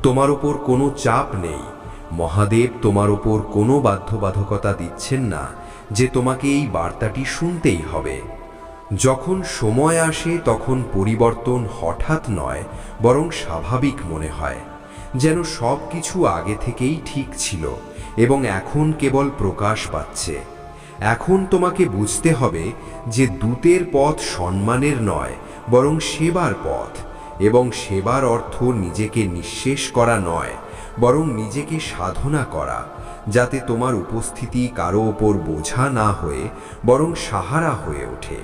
[SPEAKER 3] তোমার ওপর কোনো চাপ নেই। মহাদেব তোমার ওপর কোনো বাধ্যবাধকতা দিচ্ছেন না যে তোমাকে এই বার্তাটি শুনতেই হবে। যখন সময় আসে তখন পরিবর্তন হঠাৎ নয়, বরং স্বাভাবিক মনে হয়, যেন সব কিছু আগে থেকেই ঠিক ছিল এবং এখন কেবল প্রকাশ পাচ্ছে। এখন তোমাকে বুঝতে হবে যে দূতের পথ সম্মানের নয়, বরং সেবার পথ, এবং সেবার অর্থ নিজেকে নিঃশেষ করা নয়, বরং নিজেকে সাধনা করা, যাতে তোমার উপস্থিতি কারো ওপর বোঝা না হয়ে বরং সাহারা হয়ে ওঠে।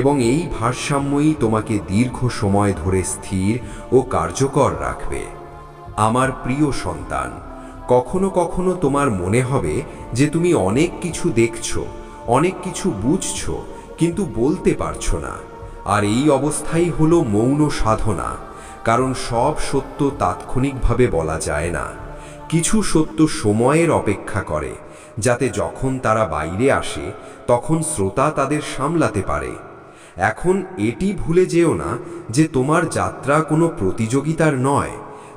[SPEAKER 3] এবং এই ভারসাম্যই তোমাকে দীর্ঘ সময় ধরে স্থির ও কার্যকর রাখবে। আমার প্রিয় সন্তান, কখনো কখনো তোমার মনে হবে যে তুমি অনেক কিছু দেখছো, অনেক কিছু বুঝছো, কিন্তু বলতে পারছো না। আর এই অবস্থাই হলো মৌন সাধনা, কারণ সব সত্য তাৎক্ষণিকভাবে বলা যায় না। কিছু সত্য সময়ের অপেক্ষা করে, যাতে যখন তারা বাইরে আসে তখন শ্রোতা তাদের সামলাতে পারে। এখন এটি ভুলে যেও না যে তোমার যাত্রা কোনো প্রতিযোগিতার নয়,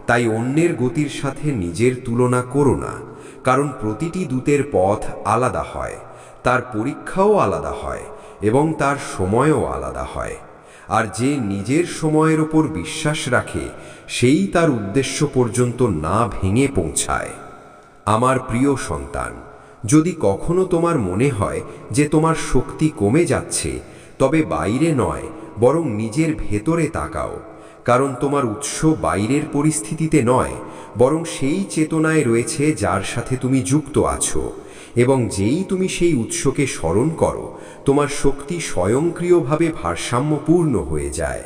[SPEAKER 3] তাই অন্যের গতির সাথে নিজের তুলনা করো না, কারণ প্রতিটি দূতের পথ আলাদা হয়, তার পরীক্ষাও আলাদা হয় এবং তার সময়ও আলাদা হয়। আর যে নিজের সময়ের ওপর বিশ্বাস রাখে সেই তার উদ্দেশ্য পর্যন্ত না ভেঙে পৌঁছায়। আমার প্রিয় সন্তান, যদি কখনো তোমার মনে হয় যে তোমার শক্তি কমে যাচ্ছে, তবে বাইরে নয় বরং নিজের ভেতরে তাকাও, কারণ তোমার উৎস বাইরের পরিস্থিতিতে নয়, বরং সেই চেতনায় রয়েছে যার সাথে তুমি যুক্ত আছো। এবং যেই তুমি সেই উৎসকে স্মরণ করো, তোমার শক্তি স্বয়ংক্রিয়ভাবে ভারসাম্যপূর্ণ হয়ে যায়।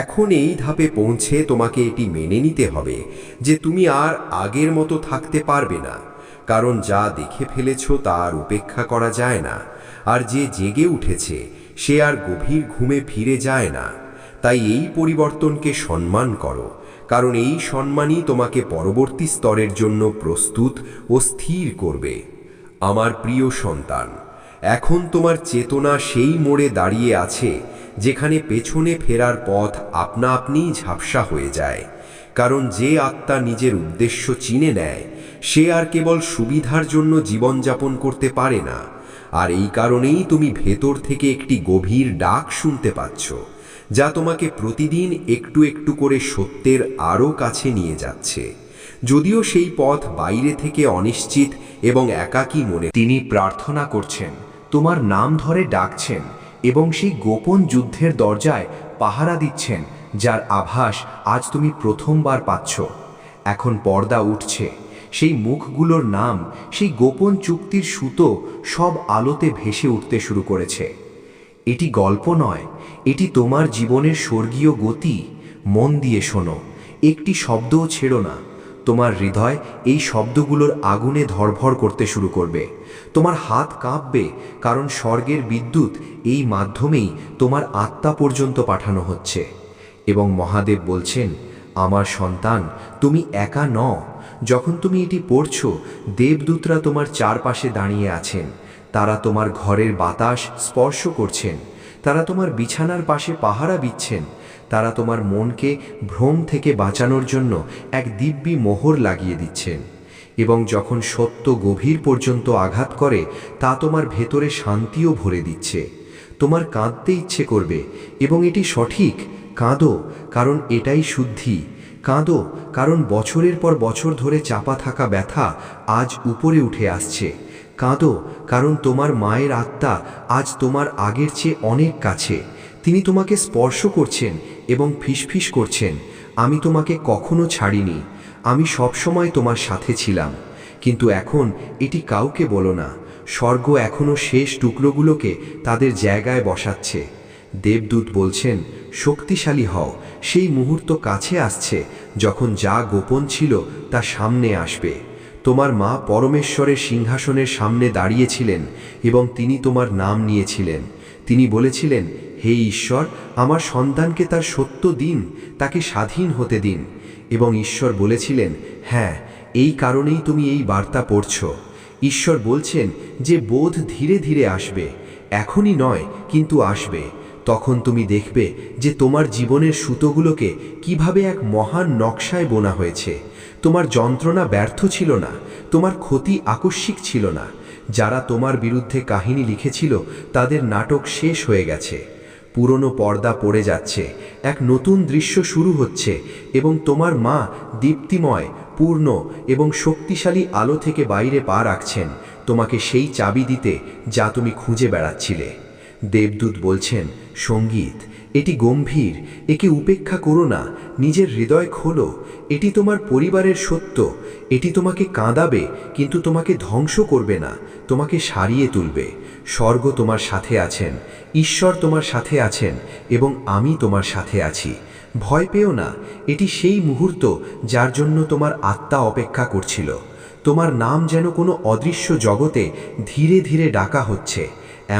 [SPEAKER 3] এখন এই ধাপে পৌঁছে তোমাকে এটি মেনে নিতে হবে যে তুমি আর আগের মতো থাকতে পারবে না, কারণ যা দেখে ফেলেছ তা আর উপেক্ষা করা যায় না। আর যে জেগে উঠেছে সে আর গভীর ঘুমে ফিরে যায় না। তাই এই পরিবর্তনকে সম্মান করো, কারণ এই সম্মানই তোমাকে পরবর্তী স্তরের জন্য প্রস্তুত ও স্থির করবে। আমার প্রিয় সন্তান, এখন তোমার চেতনা সেই মোড়ে দাঁড়িয়ে আছে যেখানে পেছনে ফেরার পথ আপনা আপনিই ঝাপসা হয়ে যায়, কারণ যে আত্মা নিজের উদ্দেশ্য চিনে নেয় সে আর কেবল সুবিধার জন্য জীবনযাপন করতে পারে না। আর এই কারণেই তুমি ভেতর থেকে একটি গভীর ডাক শুনতে পাচ্ছ, যা তোমাকে প্রতিদিন একটু একটু করে সত্যের আরও কাছে নিয়ে যাচ্ছে। যদিও সেই পথ বাইরে থেকে অনিশ্চিত এবং একাকী মনে। তিনি প্রার্থনা করছেন, তোমার নাম ধরে ডাকছেন এবং সেই গোপন যুদ্ধের দরজায় পাহারা দিচ্ছেন, যার আভাস আজ তুমি প্রথমবার পাচ্ছ। এখন পর্দা উঠছে, সেই মুখগুলোর নাম, সেই গোপন চুক্তির সুতো সব আলোতে ভেসে উঠতে শুরু করেছে। এটি গল্প নয়, এটি তোমার জীবনের স্বর্গীয় গতি। মন দিয়ে শোনো, একটি শব্দও ছেড়ো না। তোমার হৃদয় এই শব্দগুলোর আগুনে ধড়ফড় করতে শুরু করবে। তোমার হাত কাঁপবে, কারণ স্বর্গের বিদ্যুৎ এই মাধ্যমেই তোমার আত্মা পর্যন্ত পাঠানো হচ্ছে। এবং মহাদেব বলছেন, আমার সন্তান, তুমি একা নও। যখন তুমি এটি পড়ছো, দেবদূতরা তোমার চারপাশে দাঁড়িয়ে আছেন। তারা তোমার ঘরের বাতাস স্পর্শ করছেন, তারা তোমার বিছানার পাশে পাহারা দিচ্ছেন, তারা তোমার মনকে ভ্রম থেকে বাঁচানোর জন্য এক দিব্যি মোহর লাগিয়ে দিচ্ছেন। এবং যখন সত্য গভীর পর্যন্ত আঘাত করে, তা তোমার ভেতরে শান্তিও ভরে দিচ্ছে। তোমার কাঁদতে ইচ্ছে করবে, এবং এটি সঠিক। কাঁদো, কারণ এটাই শুদ্ধি। কাঁদো, কারণ বছরের পর বছর ধরে চাপা থাকা ব্যথা আজ উপরে উঠে আসছে। কাঁদো, কারণ তোমার মায়ের আত্মা আজ তোমার আগের চেয়ে অনেক কাছে। তিনি তোমাকে স্পর্শ করছেন এবং ফিসফিস করছেন, আমি তোমাকে কখনো ছাড়িনি, আমি সবসময় তোমার সাথে ছিলাম। কিন্তু এখন এটি কাউকে বলো না। স্বর্গ এখনও শেষ টুকরোগুলোকে তাদের জায়গায় বসাচ্ছে। দেবদূত বলছেন, শক্তিশালী হও, সেই মুহূর্ত কাছে আসছে যখন যা গোপন ছিল তা সামনে আসবে। তোমার মা পরমেশ্বরের সিংহাসনের সামনে দাঁড়িয়েছিলেন এবং তিনি তোমার নাম নিয়েছিলেন। তিনি বলেছিলেন, হে ঈশ্বর, আমার সন্তানকে তার সত্য দিন, তাকে স্বাধীন হতে দিন। এবং ঈশ্বর বলেছিলেন, হ্যাঁ, এই কারণেই তুমি এই বার্তা পড়ছ। ঈশ্বর বলছেন যে বোধ ধীরে ধীরে আসবে, এখনই নয় কিন্তু আসবে। তখন তুমি দেখবে যে তোমার জীবনের সুতোগুলোকে কিভাবে এক মহান নকশায় বোনা হয়েছে। তোমার যন্ত্রণা ব্যর্থ ছিল না, তোমার ক্ষতি আকস্মিক ছিল না। যারা তোমার বিরুদ্ধে কাহিনী লিখেছিল তাদের নাটক শেষ হয়ে গেছে। পুরনো পর্দা পড়ে যাচ্ছে, এক নতুন দৃশ্য শুরু হচ্ছে এবং তোমার মা দীপ্তিময়, পূর্ণ এবং শক্তিশালী আলো থেকে বাইরে পা রাখছেন, তোমাকে সেই চাবি দিতে যা তুমি খুঁজে বেড়াচ্ছিলে। দেবদূত বলছেন, সঙ্গীত, এটি গম্ভীর, একে উপেক্ষা করো না, নিজের হৃদয় খোলো। এটি তোমার পরিবারের সত্য, এটি তোমাকে কাঁদাবে কিন্তু তোমাকে ধ্বংস করবে না, তোমাকে সারিয়ে তুলবে। স্বর্গ তোমার সাথে আছেন, ঈশ্বর তোমার সাথে আছেন এবং আমি তোমার সাথে আছি। ভয় পেও না, এটি সেই মুহূর্ত যার জন্য তোমার আত্মা অপেক্ষা করছিল। তোমার নাম যেন কোনো অদৃশ্য জগতে ধীরে ধীরে ডাকা হচ্ছে।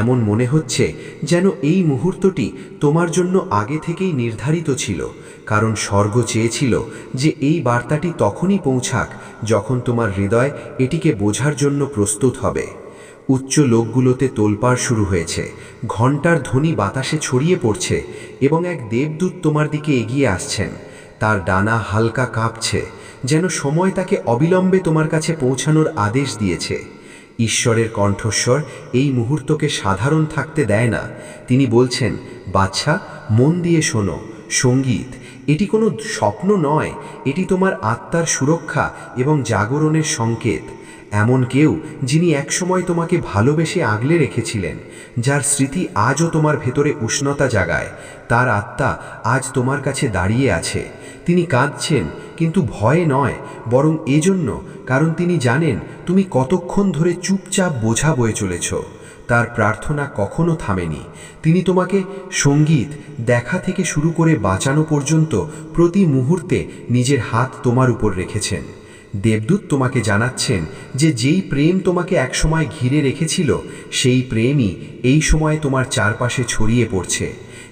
[SPEAKER 3] এমন মনে হচ্ছে যেন এই মুহূর্তটি তোমার জন্য আগে থেকেই নির্ধারিত ছিল, কারণ স্বর্গ চেয়েছিল যে এই বার্তাটি তখনই পৌঁছাক যখন তোমার হৃদয় এটিকে বোঝার জন্য প্রস্তুত হবে। উচ্চ লোকগুলোতে তোলপাড় শুরু হয়েছে, ঘণ্টার ধ্বনি বাতাসে ছড়িয়ে পড়ছে এবং এক দেবদূত তোমার দিকে এগিয়ে আসছেন। তার ডানা হালকা কাঁপছে, যেন সময় তাকে অবিলম্বে তোমার কাছে পৌঁছানোর আদেশ দিয়েছে। ঈশ্বরের কণ্ঠস্বর এই মুহূর্তকে সাধারণ থাকতে দেয় না। তিনি বলছেন, বাচ্চা, মন দিয়ে শোনো। সঙ্গীত, এটি কোনো স্বপ্ন নয়, এটি তোমার আত্মার সুরক্ষা এবং জাগরণের সংকেত। এমন কেউ যিনি একসময় তোমাকে ভালোবেসে আগলে রেখেছিলেন, যার স্মৃতি আজও তোমার ভেতরে উষ্ণতা জাগায়, তার আত্মা আজ তোমার কাছে দাঁড়িয়ে আছে। তিনি কাঁদছেন, কিন্তু ভয়ে নয়, বরং এজন্য কারণ তিনি জানেন তুমি কতক্ষণ ধরে চুপচাপ বোঝা বয়ে চলেছ। তার প্রার্থনা কখনো থামেনি। তিনি তোমাকে সঙ্গীত দেখা থেকে শুরু করে বাঁচানো পর্যন্ত প্রতি মুহূর্তে নিজের হাত তোমার উপর রেখেছেন। দেবদূত তোমাকে জানাচ্ছেন যে যেই প্রেম তোমাকে একসময় ঘিরে রেখেছিল, সেই প্রেমই এই সময় তোমার চারপাশে ছড়িয়ে পড়ছে।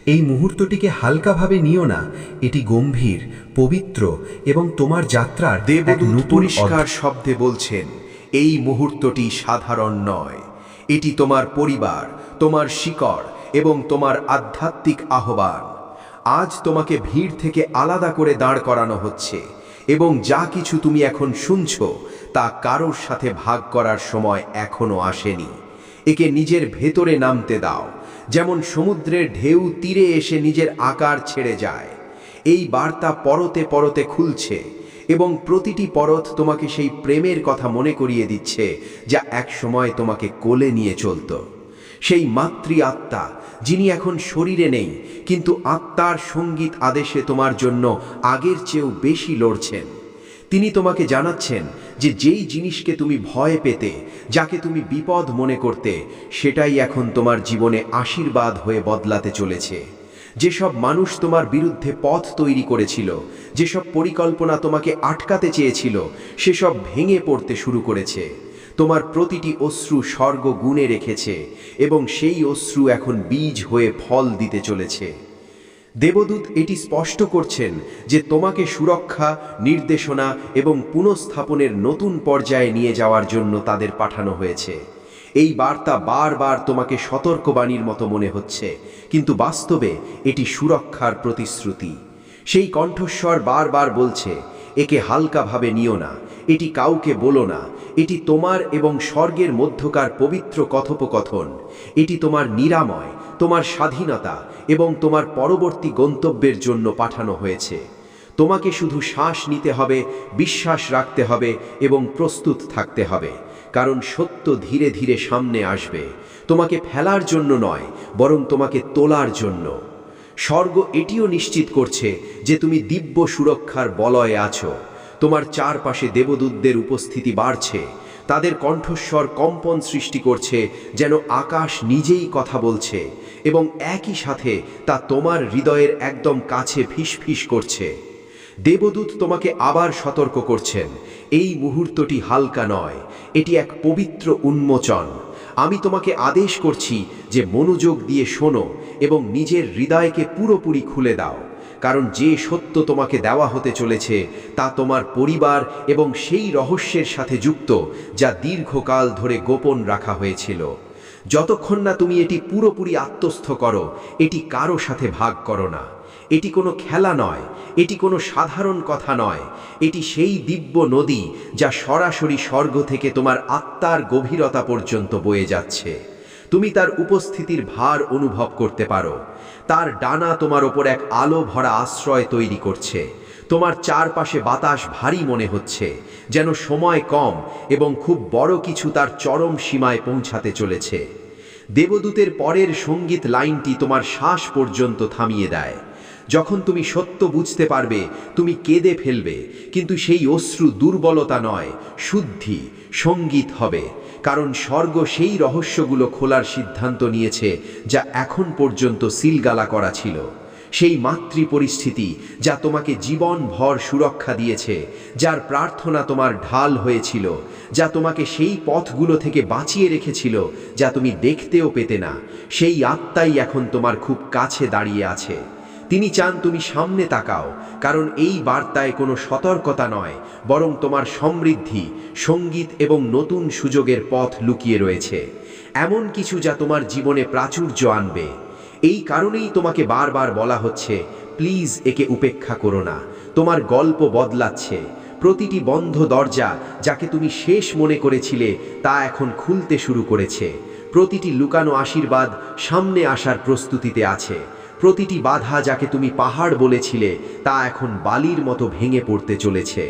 [SPEAKER 3] এই মুহূর্তটিকে হালকাভাবে নিও না, এটি গম্ভীর, পবিত্র এবং তোমার যাত্রার
[SPEAKER 4] দেবদূত পরিষ্কার শব্দে বলছেন, এই মুহূর্তটি সাধারণ নয়। এটি তোমার পরিবার, তোমার শিকড় এবং তোমার আধ্যাত্মিক আহ্বান। আজ তোমাকে ভিড় থেকে আলাদা করে দাঁড় করানো হচ্ছে এবং যা কিছু তুমি এখন শুনছো তা কারোর সাথে ভাগ করার সময় এখনো আসেনি। একে নিজের ভেতরে নামতে দাও, যেমন সমুদ্রের ঢেউ তীরে এসে নিজের আকার ছেড়ে যায়। এই বার্তা পরতে পরতে খুলছে এবং প্রতিটি পরত তোমাকে সেই প্রেমের কথা মনে করিয়ে দিচ্ছে যা একসময় তোমাকে কোলে নিয়ে চলত। সেই মাতৃ আত্মা যিনি এখন শরীরে নেই, কিন্তু আত্মার সঙ্গীত আদেশে তোমার জন্য আগের চেয়েও বেশি লড়ছেন। তিনি তোমাকে জানাচ্ছেন যে যেই জিনিসকে তুমি ভয় পেতে, যাকে তুমি বিপদ মনে করতে, সেটাই এখন তোমার জীবনে আশীর্বাদ হয়ে বদলাতে চলেছে। যেসব মানুষ তোমার বিরুদ্ধে পথ তৈরি করেছিল, যেসব পরিকল্পনা তোমাকে আটকাতে চেয়েছিল, সেসব ভেঙে পড়তে শুরু করেছে। তোমার প্রতিটি অশ্রু স্বর্গ গুণে রেখেছে এবং সেই অশ্রু এখন বীজ হয়ে ফল দিতে চলেছে। দেবদূত এটি স্পষ্ট করছেন যে তোমাকে সুরক্ষা, নির্দেশনা এবং পুনঃস্থাপনের নতুন পর্যায়ে নিয়ে যাওয়ার জন্য তাদের পাঠানো হয়েছে। এই বার্তা বারবার তোমাকে সতর্কবাণীর মতো মনে হচ্ছে, কিন্তু বাস্তবে এটি সুরক্ষার প্রতিশ্রুতি। সেই কণ্ঠস্বর বারবার বলছে, একে হালকাভাবে নিও না, এটি কাউকে বলো না, এটি তোমার এবং স্বর্গের মধ্যকার পবিত্র কথোপকথন। এটি তোমার নিরাময়, তোমার স্বাধীনতা এবং তোমার পরবর্তী গন্তব্যের জন্য পাঠানো হয়েছে। তোমাকে শুধু শ্বাস নিতে হবে, বিশ্বাস রাখতে হবে এবং প্রস্তুত থাকতে হবে, কারণ সত্য ধীরে ধীরে সামনে আসবে, তোমাকে ফেলার জন্য নয়, বরং তোমাকে তোলার জন্য। স্বর্গ এটিও নিশ্চিত করছে যে তুমি দিব্য সুরক্ষার বলয়ে আছো। তোমার চারপাশে দেবদূতদের উপস্থিতি বাড়ছে, তাদের কণ্ঠস্বর কম্পন সৃষ্টি করছে, যেন আকাশ নিজেই কথা বলছে, এবং একই সাথে তা তোমার হৃদয়ের একদম কাছে ফিসফিস করছে। দেবদূত তোমাকে আবার সতর্ক করছেন, এই মুহূর্তটি হালকা নয়, এটি এক পবিত্র উন্মোচন। আমি তোমাকে আদেশ করছি যে মনোযোগ দিয়ে শোনো এবং নিজের হৃদয়কে পুরোপুরি খুলে দাও, কারণ যে সত্য তোমাকে দেওয়া হতে চলেছে তা তোমার পরিবার এবং সেই রহস্যের সাথে যুক্ত যা দীর্ঘকাল ধরে গোপন রাখা হয়েছিল। যতক্ষণ না তুমি এটি পুরোপুরি আত্মস্থ করো, এটি কারো সাথে ভাগ করো না। এটি কোনো খেলা নয়, এটি কোনো সাধারণ কথা নয়, এটি সেই দিব্য নদী যা সরাসরি স্বর্গ থেকে তোমার আত্মার গভীরতা পর্যন্ত বয়ে যাচ্ছে। তুমি তার উপস্থিতির ভার অনুভব করতে পারো। তার ডানা তোমার ওপর এক আলো ভরা আশ্রয় তৈরি করছে। তোমার চারপাশে বাতাস ভারী মনে হচ্ছে, যেন সময় কম এবং খুব বড় কিছু তার চরম সীমায় পৌঁছাতে চলেছে। দেবদূতের পরের সঙ্গীত লাইনটি তোমার শ্বাস পর্যন্ত থামিয়ে দেয়। যখন তুমি সত্য বুঝতে পারবে, তুমি কেঁদে ফেলবে, কিন্তু সেই অশ্রু দুর্বলতা নয়, শুদ্ধি, সঙ্গীত হবে, কারণ স্বর্গ সেই রহস্যগুলো খোলার সিদ্ধান্ত নিয়েছে যা এখন পর্যন্ত সিলগালা করা ছিল। সেই মাতৃ পরিস্থিতি যা তোমাকে জীবনভর সুরক্ষা দিয়েছে, যার প্রার্থনা তোমার ঢাল হয়েছিল, যা তোমাকে সেই পথগুলো থেকে বাঁচিয়ে রেখেছিল যা তুমি দেখতেও পেতে না, সেই আত্মাই এখন তোমার খুব কাছে দাঁড়িয়ে আছে। তিনি চান তুমি সামনে তাকাও, কারণ এই বার্তায় কোনো সতর্কতা নয়, বরং তোমার সমৃদ্ধি, সঙ্গীত এবং নতুন সুযোগের পথ লুকিয়ে রয়েছে, এমন কিছু যা তোমার জীবনে প্রাচুর্য আনবে। এই কারণেই তোমাকে বারবার বলা হচ্ছে, প্লিজ একে উপেক্ষা করো না, তোমার গল্প বদলাচ্ছে। প্রতিটি বন্ধ দরজা যাকে তুমি শেষ মনে করেছিলে তা এখন খুলতে শুরু করেছে। প্রতিটি লুকানো আশীর্বাদ সামনে আসার প্রস্তুতিতে আছে। প্রতিটি বাধা যাকে তুমি পাহাড় বলেছিলে তা এখন বালির মতো ভেঙে পড়তে চলেছে।